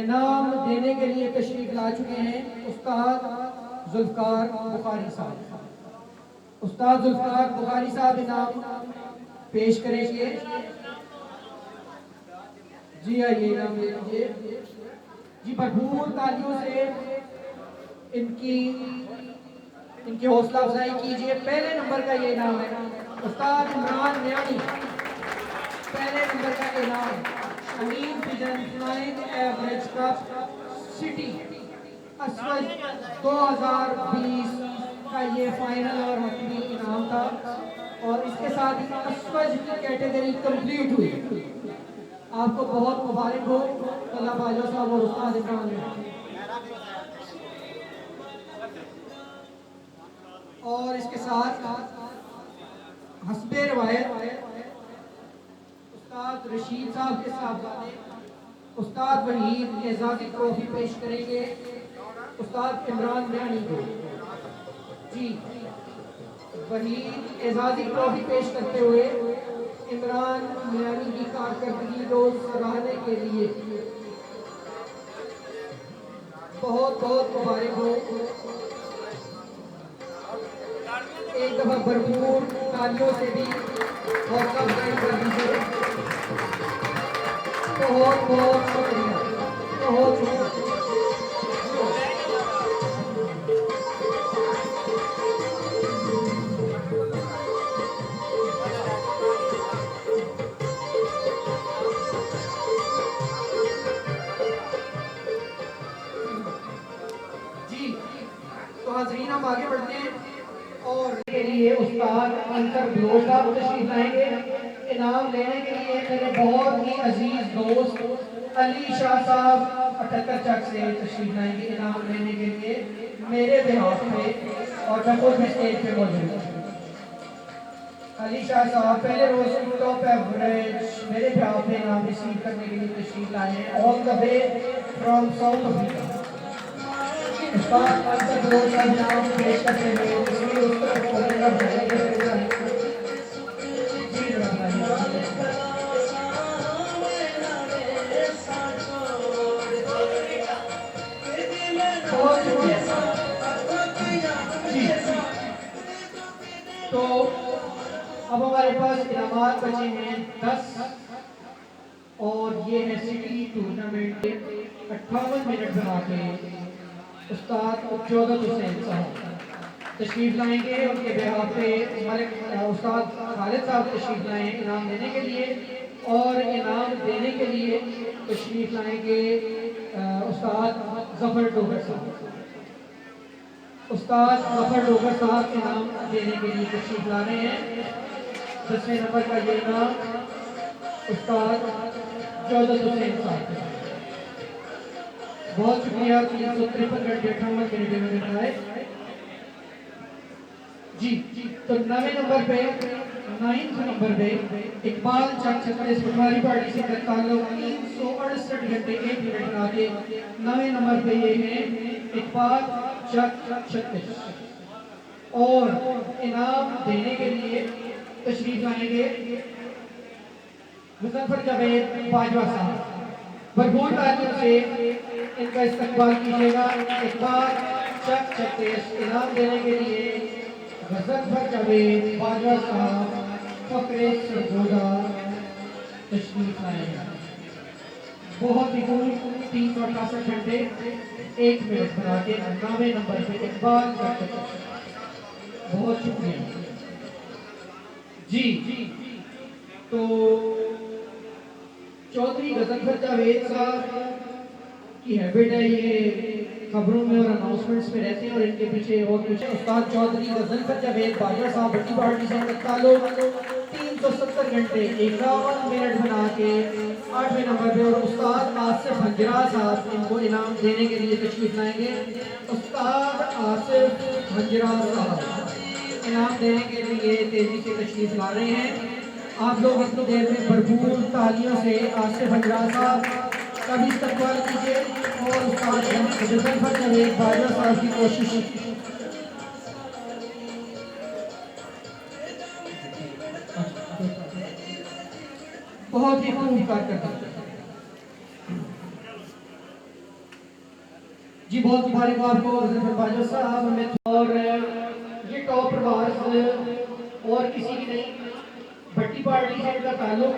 इनाम देने के लिए तशरीफ ला चुके हैं उस्ताद जुल्फकार बुखारी साहब। उस्ताद जुल्फकार बुखारी साहब इनाम पेश करेंगे। जी आइए इनाम ले लीजिए जी। भरपूर तालियों से इनकी इनकी हौसला अफजाई कीजिए। पहले नंबर का ये इनाम है उस्ताद इमरान मियानी। पहले नंबर का इनाम Amin pigeon flying average cup city असवज 2020 का ये फाइनल और हतमी इनाम था और इसके साथ ही असवज की कैटेगरी कंप्लीट हुई। आपको बहुत मुबारक हो अल्लाह बाजा साहब और उस्ताद इमरान मियानी। और इसके साथ हस्बे रवायत उस्ताद रशीद साहब के साहबजादे उस्ताद वहीद एजाजी ट्रॉफी पेश करेंगे उस्ताद इमरान मियानी को। जी वहीद एजाजी ट्रॉफी पेश करते हुए इमरान मियानी की कारकर्दगी को सराहने के लिए बहुत बहुत मुबारक हो। एक दफा भरपूर तालियों से भी हौसला अफजाई कर दीजिए। बहुत बहुत शुक्रिया, बहुत शुक्रिया। जी तो हाजरीन हम आगे बढ़ते हैं और के लिए उस्ताद अंकर बलोच साहब तशरीफ लाएंगे। इनाम लेने के लिए मेरे बहुत ही अजीज दोस्त अली शाह साहब 78 चक से तशरीफ लाएंगे इनाम लेने के लिए मेरे बिहाफ पे और मैं खुद भी स्टेज पे मौजूद हूँ। अली शाह साहब पहले रोज टॉप एवरेज मेरे बिहाफ पे इनाम रिसीव करने के लिए तशरीफ लाए हैं all the way from south Africa. Ustad अंकर Bloch साहब इनाम पेश करते हुए तस्वीर उस तरफ फोटोग्राफ जाएंगे। जी बहुत शुक्रिया। जी तो अब हमारे पास इनामात बचे हैं 10 और ये है सिटी टूर्नामेंट 58 मिनट बना के उस्ताद चौधरी हुसैन साहब तशरीफ लाएंगे। उनके बिहाफ पे हमारे उस्ताद खालिद साहब तशरीफ लाए इनाम देने के लिए और इनाम देने के लिए तशरीफ लाएंगे उस्ताद जफर डोगर साहब। उस्ताद जफर डोगर साहब इनाम देने के लिए तशरीफ ला रहे हैं। 10वें नंबर का ये इनाम उस्ताद चौधरी हुसैन साहब। बहुत शुक्रिया। 353 घंटे 58 मिनट में बनाए। जी तो 9वें नंबर पे 9th नंबर पे इकबाल चक छत्तीस पटवारी पार्टी से ताल्लुक 368 घंटे 1 मिनट बना के 9वें नंबर पे ये है इकबाल चक 36 और इनाम देने के लिए तशरीफ लाएंगे मुजफ्फर जावेद बाजवा साहब। भरपूर तालियों से इनका इस्तकबाल कीजिएगा। इकबाल चक 36 इनाम देने के लिए मुजफ्फर जावेद बाजवा साहब फकरे सरगोदा तशरीफ लाएंगे। बहुत ही खूब 368 घंटे 1 मिनट बना के 9वें नंबर पे इकबाल चक 36। बहुत शुक्रिया जी। तो चौधरी गजनफर जावेद साहब की हैबिट है ये खबरों में और अनाउंसमेंट्स में रहते हैं और इनके पीछे और पीछे उस्ताद चौधरी गजनफर जावेद बाजा साहब बड़ी पार्टी से ताल्लुक 370 घंटे 51 मिनट बना के 8वें नंबर पे और उस्ताद आसिफ हंजरा साहब इनको इनाम देने के लिए तशरीफ लाएंगे। उस्ताद आसिफ हंजरा साहब इनाम देने के लिए तेजी से तशरीफ ला रहे हैं। आप लोग अपनी देर में भरपूर तालियों से आसिफ हंजरा साहब का भी इस्तकबाल कीजिए और उस्ताद गजनफर जावेद बाजा साहब की कोशिश बहुत ही खूब कारकर्दगी। जी बहुत मुबारक हो आपको बाजवा साहब में। और ये टॉप प्रवास और किसी की नहीं, भट्टी पार्टी से इनका ताल्लुक।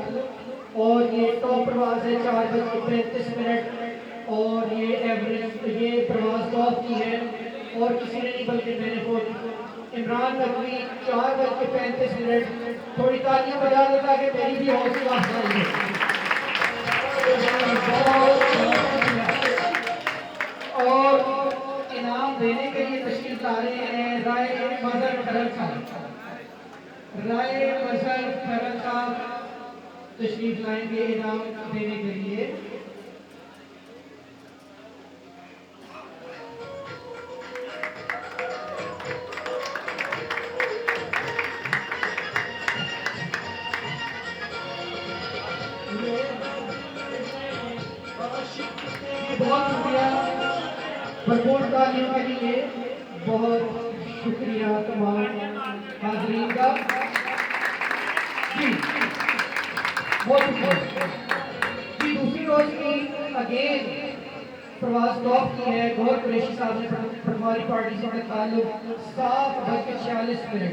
और ये टॉप प्रवास है 4:35 और ये एवरेज ये प्रवास टॉप की है और किसी ने नहीं बल्कि मैंने खुद। इमरान नकवी 4:35। थोड़ी तालियां बजा दो ताकि मेरी भी हौसला अफजाई हो। और इनाम देने के लिए तशरीफ ला रहे हैं राय मजहर खरल साहब। राय मजहर खरल साहब तशरीफ लाएंगे इनाम देने के लिए। बहुत शुक्रिया भरपूर तालियों के लिए, बहुत शुक्रिया तमाम हाजरीन का। जी बहुत शुक्रिया जी। दूसरी रोज की अगेन प्रवास टॉप की है। गौर कुरैशी साहब ने पटवारी पार्टी से ताल्लुक 7:46।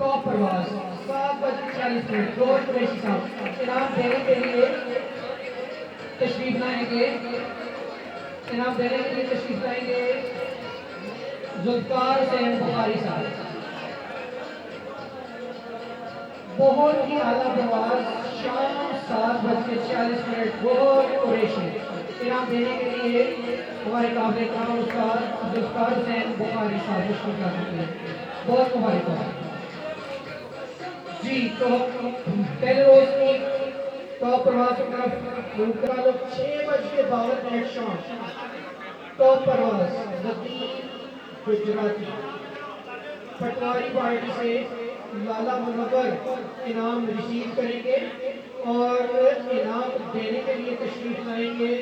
टॉप प्रवास 7:46। गौर कुरैशी साहब इनाम देने के लिए तशरीफ लाएंगे। इनाम देने के लिए तशरीफ लाएंगे जुल्फकार हुसैन बुखारी साहब। बहुत ही आला प्रवास शाम 7:46। बहुत कुरैशी इनाम देने के लिए हमारे काबिल काम उस्ताद जुल्फकार हुसैन बुखारी साहब तशरीफ ला सकते हैं। बहुत मुबारक जी। तो पहले रोज की टॉप प्रवास की तरफ 6:52 शाम टॉप प्रवास नदीम गुजराती पटवारी पार्टी से लाला मुनव्वर इनाम रिसीव करेंगे और इनाम देने के लिए तशरीफ लाएंगे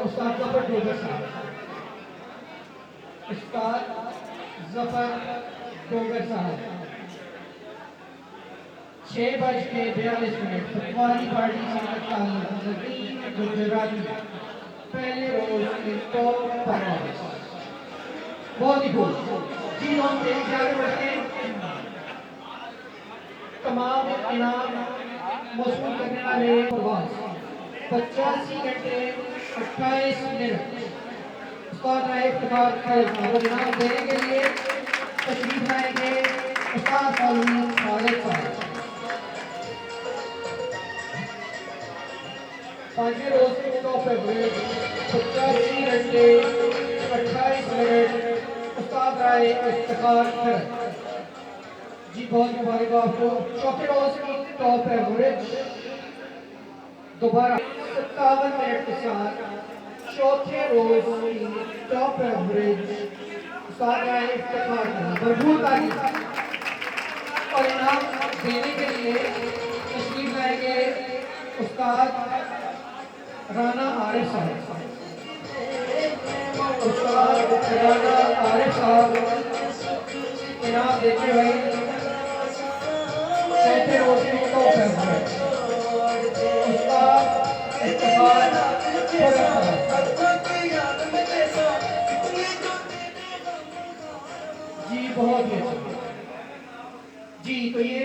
उस्ताद जफर डोगर साहब। उस्ताद जफर डोगर साहब 6:42 पटवारी पार्टी से नदीम गुजराती पहले रोज की टॉप प्रवास। बहुत ही खूब जी। हम एक आगे बढ़ते हैं। तमाम इनाम मौसूल करने वाले प्रवास 85 घंटे 28 मिनट उस्ताद राय इफ्तिखार खालिद इनाम देने के लिए तशरीफ लाएंगे उस्ताद खालिद साहब। पांचवें रोज के टॉप एवरेज 85 घंटे 28 मिनट उस्ताद राय इफ्तिखार खालिद जी। बहुत मुबारक आपको। चौथे रोज की टॉप एवरेज दोबारा 57 मिनट के साथ चौथे रोज की टॉप एवरेज उस्ताद राय इफ्तिखार खालिद। भरपूर तारीफ और इनाम देने के लिए तशरीफ लाएंगे उस्ताद राना आरिफ साहब। उस्ताद राना आरिफ साहब इनाम देते हुए चौथे रोज की टॉप एवरेज उस्ताद इफ्तिखार जी। बहुत ही अच्छा जी। तो ये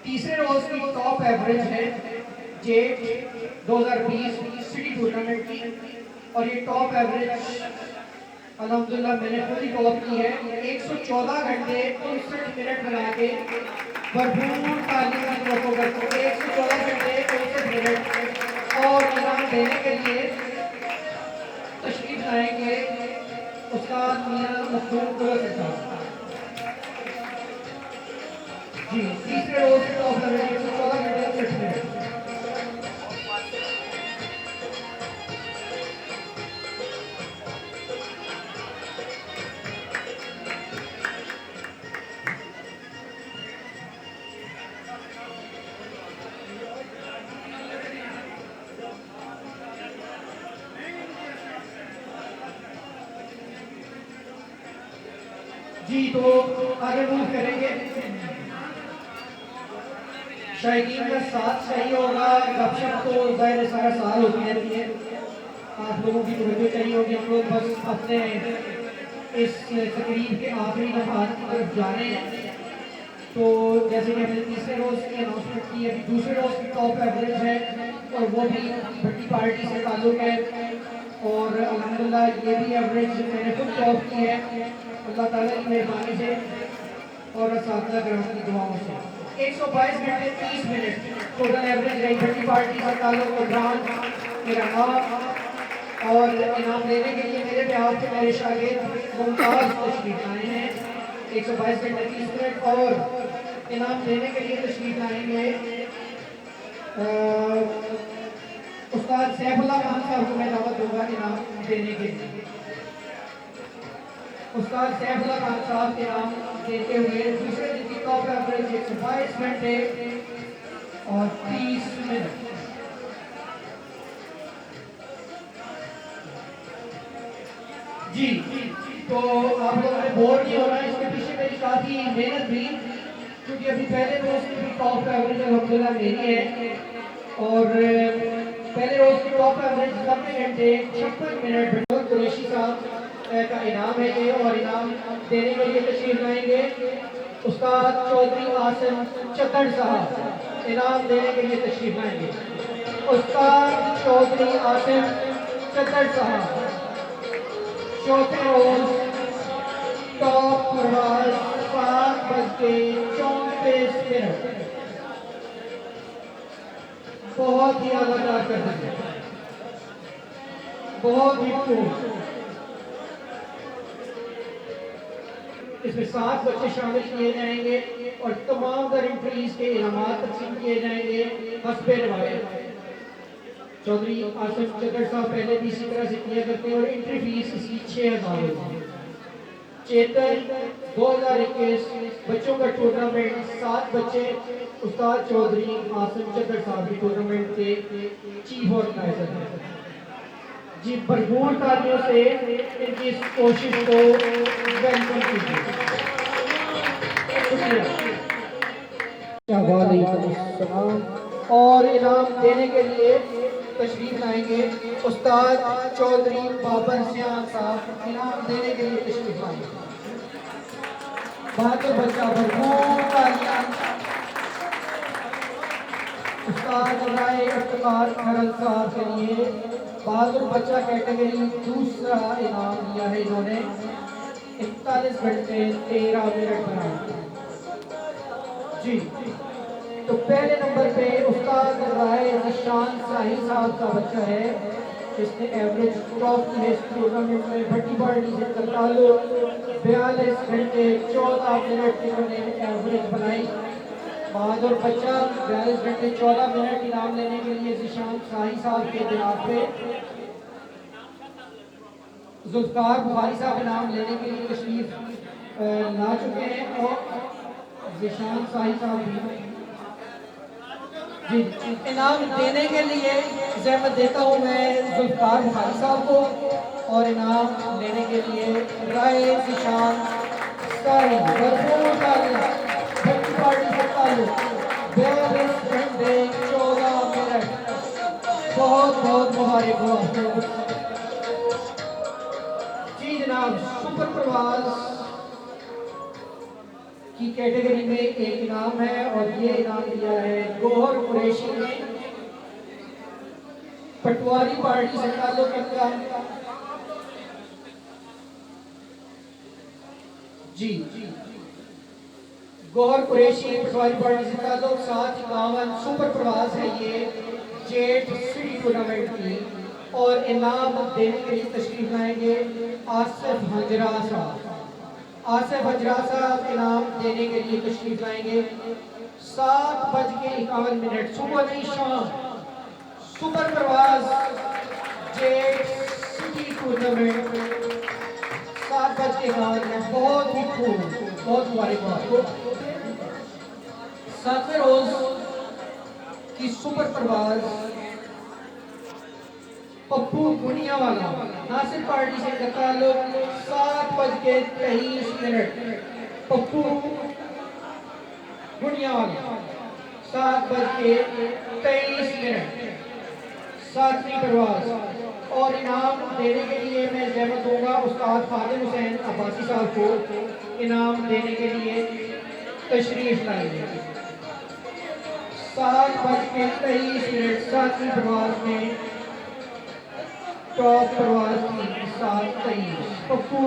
तीसरे रोज की टॉप एवरेज है जेट 2020 सिटी टूर्नामेंट की और ये टॉप एवरेज अल्हम्दुलिल्लाह मैंने खुद ही टॉप की है। 114 घंटे 59 मिनट लगा के भरपूर तालियों की लोगों करते 114 घंटे 59 मिनट। और इनाम देने के लिए तशरीफ लाएंगे उस्ताद मियां मखदूम कुरैशी साहब जी। तीसरे रोज के टॉप एवरेज 114 घंटे 59 मिनट। जी तो आगे मूव करेंगे। शायकीन का साथ सही होगा। गपशप तो ज़ाहिर सारा साल होती रहती है आप लोगों की तवज्जो चाहिए होगी। हम लोग बस अपने इस तकरीब के आखिरी दफात की तरफ जा रहे हैं। तो जैसे कि हमने तीसरे रोज़ की अनाउंसमेंट की, अभी दूसरे रोज़ की टॉप एवरेज है और वो भी भट्टी पार्टी से ताल्लुक़ है। और अल्हम्दुलिल्लाह ये भी एवरेज मैंने खुद टॉप की है अल्लाह ताला की मेहरबानी से और असातिज़ा करम की दुआओं से। 122 घंटे 30 मिनट टोटल एवरेज रही भट्टी पार्टी से ताल्लुक़। इमरान मेरा नाम और इनाम लेने के लिए मेरे बिहाफ के मेरे शागिर्द मुमताज़ तशरीफ आए हैं। 122 घंटे 30 मिनट और इनाम देने के लिए तशरीफ लाएंगे उस्ताद सैफुल्लाह खान साहब को मैं दावत दूंगा इनाम देने के लिए। उस्ताद सैफुल्लाह खान साहब इनाम देते हुए दूसरे दिन की टॉप एवरेज 122 घंटे और 30 मिनट। जी तो आप लोगों ने बोर नहीं होना है, इसके पीछे मेरी काफ़ी मेहनत भी, क्योंकि अभी पहले रोज़ की भी टॉप एवरेज अल्हम्दुलिल्लाह मेरी है और पहले रोज़ की टॉप एवरेज 90 घंटे 56 मिनट विनोद कुरैशी साहब का इनाम है ये। और इनाम देने के लिए तशरीफ लाएंगे उस्ताद चौधरी आसिम चक्कर साहब इनाम देने के लिए तशरीफ लाएंगे। उस्ताद चौधरी आसिम चक्कर साहब चौथे रोज टॉप प्रवास 7:34 बहुत ही आलादार कर देंगे, बहुत ही खूब। इसमें 7 बच्चे शामिल किए जाएंगे और तमाम दर एंट्रीज के इनामात तकसीम किए जाएंगे हस्बे रिवायत। चौधरी आसिफ चक्कर साहब पहले भी इसी तरह से किया करते हैं और एंट्री फीस इसकी 6000 होती है। चेतन 2021 बच्चों का टूर्नामेंट 7 बच्चे उस्ताद चौधरी आसिफ चक्कर साहब भी टूर्नामेंट के चीफ ऑर्गेनाइजर हैं। जी भरपूर तालियों से इनकी इस कोशिश को वेलकम कीजिए। और इनाम देने के लिए तशरीफ लाएंगे उस्ताद चौधरी बाबर सियान साहब इनाम देने के लिए तशरीफ लाएंगे। बहादुर बच्चा भरपूर तालियां उस्ताद राय इफ्तिखार खरल साहब के लिए। बहादुर बच्चा कैटेगरी दूसरा इनाम दिया है इन्होंने 41 घंटे 13 मिनट बनाए। जी तो पहले नंबर पे उस्ताद राय निशान शाही साहब का बच्चा है, जिसने एवरेज टॉप की है इस टूर्नामेंट में। भट्टी पार्टी से ताल्लुक 42 घंटे 14 मिनट इन्होंने एवरेज बनाई। बहादुर बच्चा 42 घंटे 14 मिनट इनाम लेने के लिए निशान शाही साहब के बिनार पे। जुल्फकार बुखारी साहब इनाम लेने के लिए तशरीफ ला चुके हैं और निशान शाही साहब भी जी इनाम देने के लिए जहमत देता हूँ मैं जुल्फकार बुखारी साहब को और इनाम लेने के लिए राय निशान शाही भरपूर भट्टी पार्टी से ताल्लुक 42 घंटे 14 मिनट। बहुत बहुत मुबारक हो आप लोगों। जी जनाब सुपर प्रवास की कैटेगरी में एक इनाम है और ये इनाम दिया है गोहर कुरैशी ने पटवारी पार्टी से ताल्लुक रखता है। जी गोहर कुरैशी पटवारी पार्टी से ताल्लुक 751 सुपर प्रवास है ये जेट सिटी टूर्नामेंट की। और इनाम देने के लिए तशरीफ लाएंगे आसिफ हजरा साहब। आसिफ हजरा साहब इनाम देने के लिए तशरीफ लाएंगे 7:51 सुबह नहीं शाम सुपर प्रवास जेट सिटी टूर्नामेंट 7:51 बहुत ही खूब, बहुत मुबारकबाद को। 7वें रोज की सुपर प्रवास पप्पू गुनिया वाला नासिर पार्टी से ताल्लुक 7:23 पप्पू गुनिया वाला 7:23 7वीं प्रवास। और इनाम देने के लिए मैं ज़हमत दूंगा उस्ताद फादिल हुसैन अब्बासी साहब को इनाम देने के लिए तशरीफ लाएंगे। 7:23 साथी प्रवास में टॉप प्रवास की 7:23 पप्पू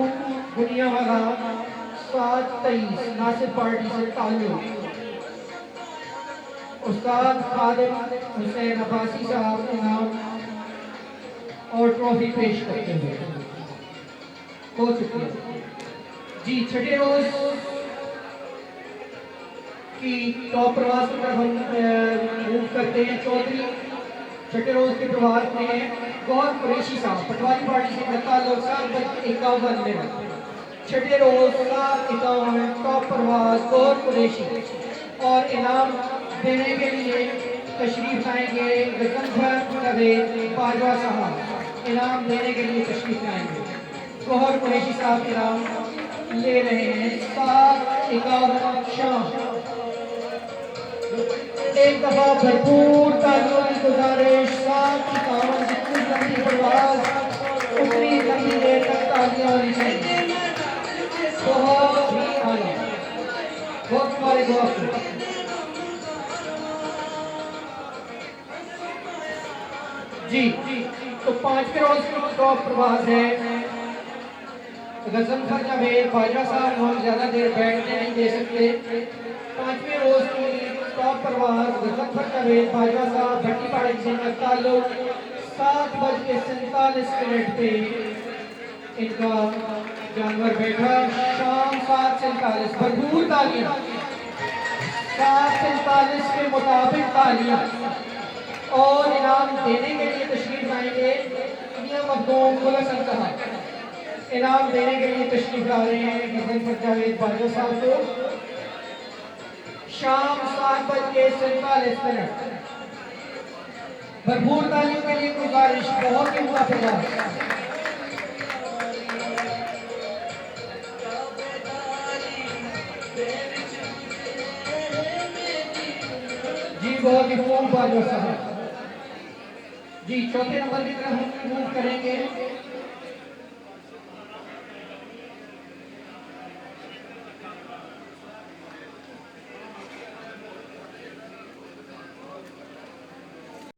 दुनिया वाला 7:23 नासिर पार्टी से ताल्लुक उस्ताद फादिल हुसैन अब्बासी साहब इनाम और ट्रॉफी पेश करते हुए हो चुकी है जी। छठे रोज की टॉप प्रवास पर हम मूव करते हैं। चौधरी छठे रोज के प्रवास में गौर कुरैशी साहब पटवारी पार्टी से ताल्लुक 7:51 में छठे रोज 7:51 टॉप प्रवास गौर कुरैशी और इनाम देने के लिए तशरीफ लाएंगे गजनफर जावेद बाजवा साहब इनाम देने के लिए तशरीफ लाएंगे। गौहर कुरैशी साहब इनाम ले रहे हैं। 7:51 शाम। एक दफा भरपूर तालियों की गुजारिश। 7:51 जितनी लंबी प्रवास उतनी लंबी देर तक तालियां होनी चाहिए। बहुत ही आला बहुत हमारे दोस्त जी। तो 5वें रोज की टॉप प्रवास है गजनफर जावेद बाजवा साहब। हम ज्यादा देर बैठने नहीं दे सकते। 5वें रोज की टॉप प्रवास गजनफर जावेद बाजवा साहब भट्टी पहाड़ी से ताल्लुक 7:47 पे इनका जानवर बैठा। शाम 7:47 भरपूर तालियां। 7:47 के मुताबिक तालियां और इनाम देने के लिए तशरीफ लाएंगे मियां मखदूम मुल्क संतहा इनाम देने के लिए तशरीफ ला रहे हैं गजनफर जावेद बाजवा साहब को। शाम 7:47 भरपूर तालियों के लिए गुजारिश। बहुत ही मुआफिक जी। बहुत ही खूब बाजवा साहब जी। चौथे नंबर की तरफ हम मूव करेंगे।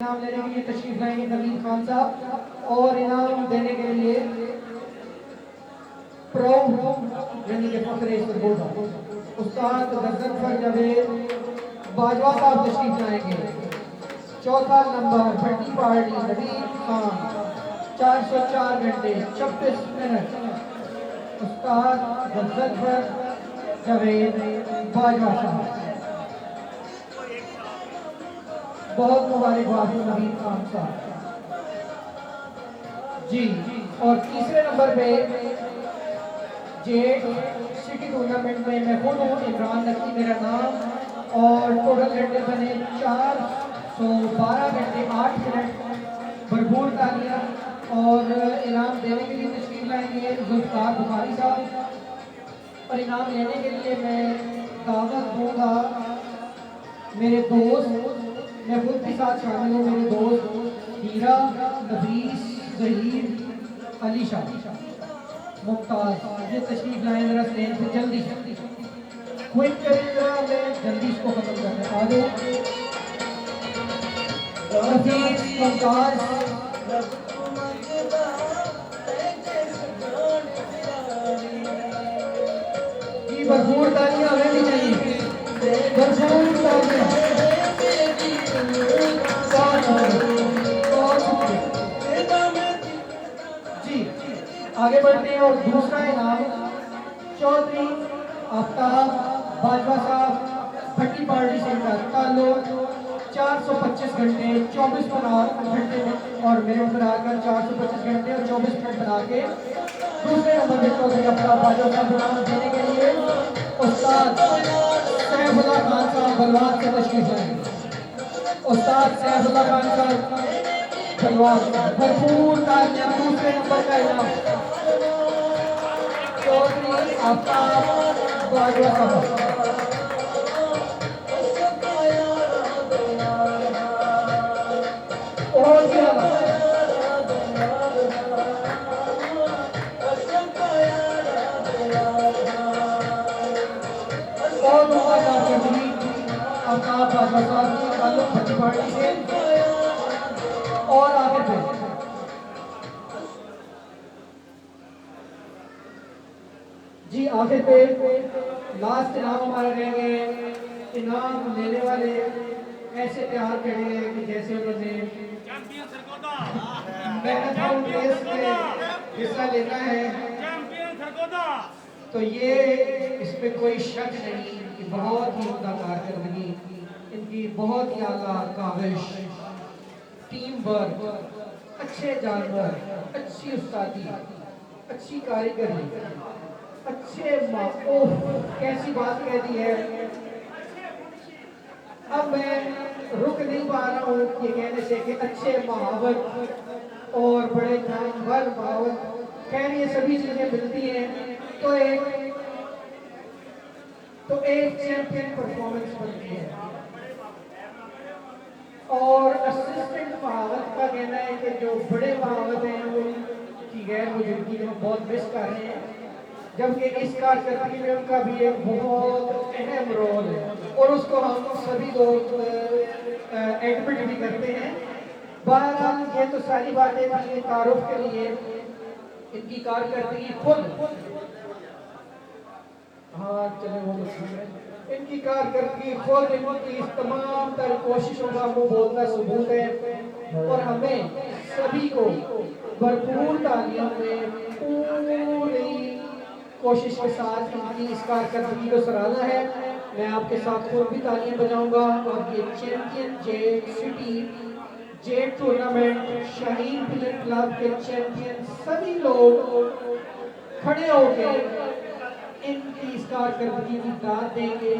इनाम लेने के लिए तशरीफ लाएंगे नवीन खान साहब और इनाम देने के लिए प्रो यानी कि फखरे सरगोजा उस्ताद गजनफर जावेद बाजवा साहब तशरीफ लाएंगे। चौथा नंबर भट्टी पहाड़ी नवीन खान 404 घंटे 26 मिनट उस्ताद गजनफर जावेद बाजवा साहब। बहुत मुबारकबाद नवीन खान साहब जी। और तीसरे नंबर पे जेट सिटी टूर्नामेंट में मैं खुद हूँ इमरान नकवी मेरा नाम और टोटल घंटे बने 412 घंटे 8 मिनट। भरपूर तालियां और इनाम देने के लिए तशरीफ लाएंगे जुल्फकार बुखारी साहब और इनाम लेने के लिए मैं दावत दूंगा मेरे दोस्त मैं खुद के साथ शामिल हूँ मेरे दोस्त हीरा नफीस जहीर अली शाह मुमताज ये तशरीफ लाएं जरा स्टेज पे जल्दी क्विक करें जरा मैं जल्दी इसको खत्म करने आ जाओ। नफीस मुमताज जी भरपूर तालियां हमें भी चाहिए। भरपूर तालियां जी। आगे बढ़ते हैं और दूसरा इनाम चौधरी आफ्ताब बाजवा साहब भट्टी पार्टी से ताल्लुक 425 घंटे 24 घंटे और मेरे ऊपर आकर 425 घंटे और 24 मिनट बना के दूसरे नंबर पे चौधरी आफ्ताब बाजवा साहब इनाम देने के लिए उस्ताद सैफुल्लाह खान साहब बलवान से तशरीफ लाएंगे। उस्ताद सैफुल्लाह खान साहब बलवान भरपूर तालियां। दूसरे नंबर का इनाम चौधरी आफ्ताब बाजवा साहब और असासी ताल्लुक भट्टी पार्टी से और आगे पे जी आखिर पे लास्ट इनाम हमारा रहेंगे। इनाम लेने वाले ऐसे तैयार खड़े हैं कि जैसे उन्होंने मैराथन रेस में हिस्सा लेना है, तो ये इसमें कोई शक नहीं कि बहुत ही उम्दा कारकर्दगी, इनकी बहुत ही आला काविश, टीम वर्क, अच्छे जानवर, अच्छी उस्तादी, अच्छी कारीगरी, अच्छे कैसी बात कह दी है। अब मैं रुक नहीं पा रहा हूँ ये कहने से कि अच्छे महावत और बड़े जानवर महावत, खैर ये सभी चीजें मिलती हैं तो एक चैंपियन परफॉर्मेंस बनती है। और असिस्टेंट महावत का कहना है कि जो बड़े महावत हैं उनकी गैर मौजूदगी हम बहुत मिस कर रहे हैं, जबकि इस कारकर्दगी में उनका भी एक बहुत अहम रोल है और उसको हम सभी लोग एडमिट भी करते हैं। बहरहाल ये तो सारी बातें थी तारुफ के लिए। इनकी कारकर्दगी खुद हाँ चले वो तो इनकी कारकर्दगी खुद इनकी इस तमाम तर कोशिशों का वो बोलता सबूत है और हमें सभी को भरपूर तालियों में पूरी कोशिश के साथ इनकी इस कारकर्दगी को सराहना है। मैं आपके साथ खुद भी तालियां बजाऊंगा और ये champion jet city jet tournament Shaheen pigeon club के चैंपियन सभी लोग खड़े होकर इनकी इस कारकर्दगी की दाद देंगे।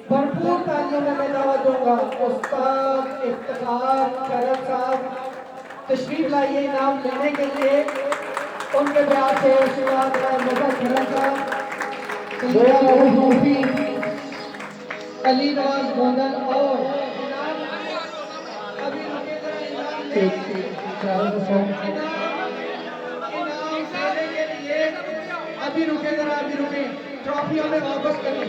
भरपूर तालियों में मैं दावत दूंगा। उस्ताद इफ्तिखार करम साहब तशरीफ लाइए इनाम लेने के लिए। उनके प्यार से आशीर्वाद मजा करम साहब, अली नवाज गोंदल और अभी अभी रुके जरा, अभी रुके, ट्रॉफी हमें वापस करें।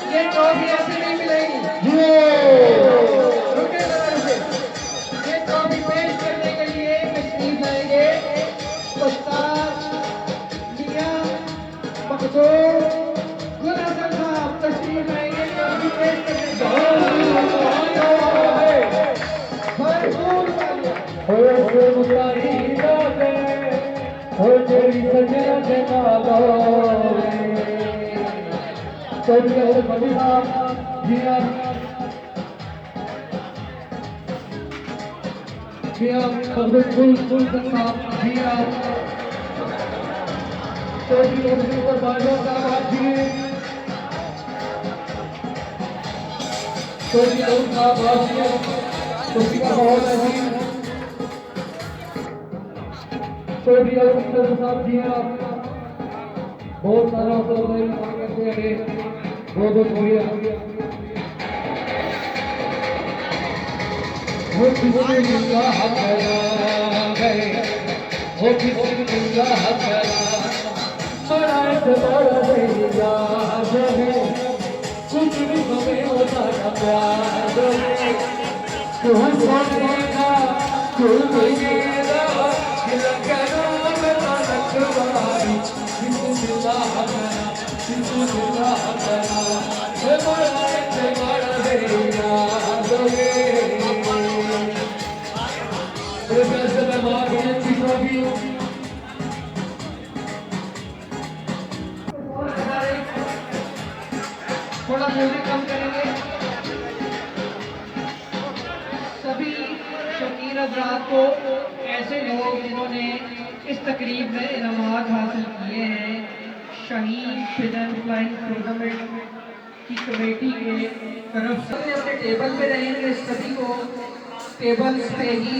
ये ट्रॉफी ऐसे नहीं मिलेगी, रुके जरा रुके। ये ट्रॉफी पेश करने के लिए तशरीफ लाएंगे उस्ताद मियां मखदूम गुल हसन साहब, तशरीफ लाएंगे ट्रॉफी पेश करने के बहुत सारा करते हैं, बहुत बहुत बढ़िया। वो किसका हक है, वो किसका हक है, बड़ा से बड़ा याद है, कुछ भी हमें होता है प्यार है, तू सोचेगा तू मिलेगा लगना में रखवारी, किसका हक है, किसका हक है, बड़ा से बड़ा याद है। थोड़ा म्यूजिक कम करेंगे। सभी शौकीन हज़रात को, ऐसे लोग जिन्होंने इस तकरीब में इनामात हासिल किए हैं, शाहीन पिजन फ्लाइंग टूर्नामेंट की कमेटी के तरफ से अपने टेबल पे रहेंगे। सभी को टेबल पे ही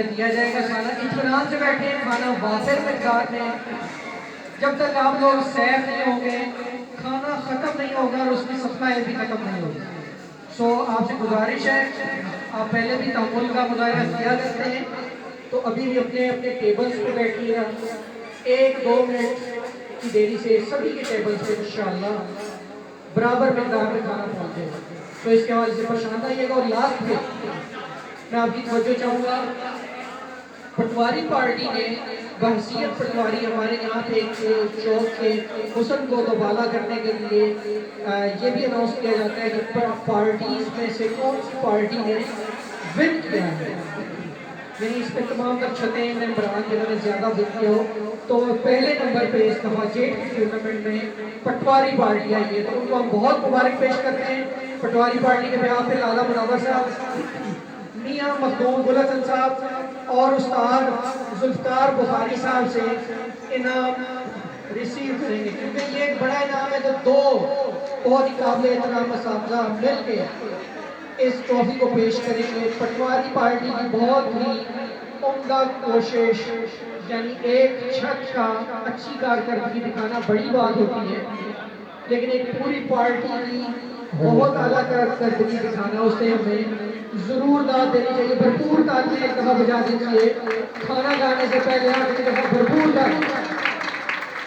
दिया जाएगा खाना। इत्मीनान से बैठे खाना वाफिर मकदार में। जब तक आप लोग सैर नहीं होंगे खाना ख़त्म नहीं होगा और उसकी सफाई भी ख़त्म नहीं होगी। सो आपसे गुजारिश है, आप पहले भी तहम्मुल का मुजाहरा किया करते हैं, तो अभी भी अपने अपने टेबल्स पे बैठिएगा। 1-2 मिनट की देरी से सभी के टेबल पे इंशाअल्लाह बराबर मिकदार में खाना पहुँचे। तो इसके हवाले से परेशान आइएगा। और लास्ट में मैं आपकी तवज्जो चाहूँगा, पटवारी पार्टी ने बहसीत पटवारी हमारे यहाँ पे एक चौक के हुस्न को दोबाला करने के लिए ये भी अनाउंस किया जाता है कि पार्टीज में से कौन सी पार्टी ने विन किया है, यानी इस पर तमाम तर छतें मेम्बरान जिन्होंने ज़्यादा विन किया हो। तो पहले नंबर पे इस दफ़ा जेट की टूर्नामेंट में पटवारी पार्टी आई है, तो उनको हम बहुत मुबारक पेश करते हैं। पटवारी पार्टी के बिहाफ पे लाला मुनव्वर साहब, मियां मखदूम गुल हसन साहब और उस्ताद जुल्फकार बुखारी साहब से इनाम रिसीव करेंगे, क्योंकि ये एक बड़ा इनाम है। तो दो बहुत ही काबिल एहतराम असातिज़ा मिल के इस ट्रॉफी को पेश करेंगे। पटवारी पार्टी की बहुत ही उम्दा कोशिश, यानी एक छत का अच्छी कारकर्दगी दिखाना बड़ी बात होती है, लेकिन एक पूरी पार्टी की बहुत आला कारकर्दगी दिखाना, उसे हमें जरूर दाद देनी चाहिए। भरपूर तालियां एक दफा बजा दीजिए। खाना खाने से पहले आप एक दफा भरपूर तालियां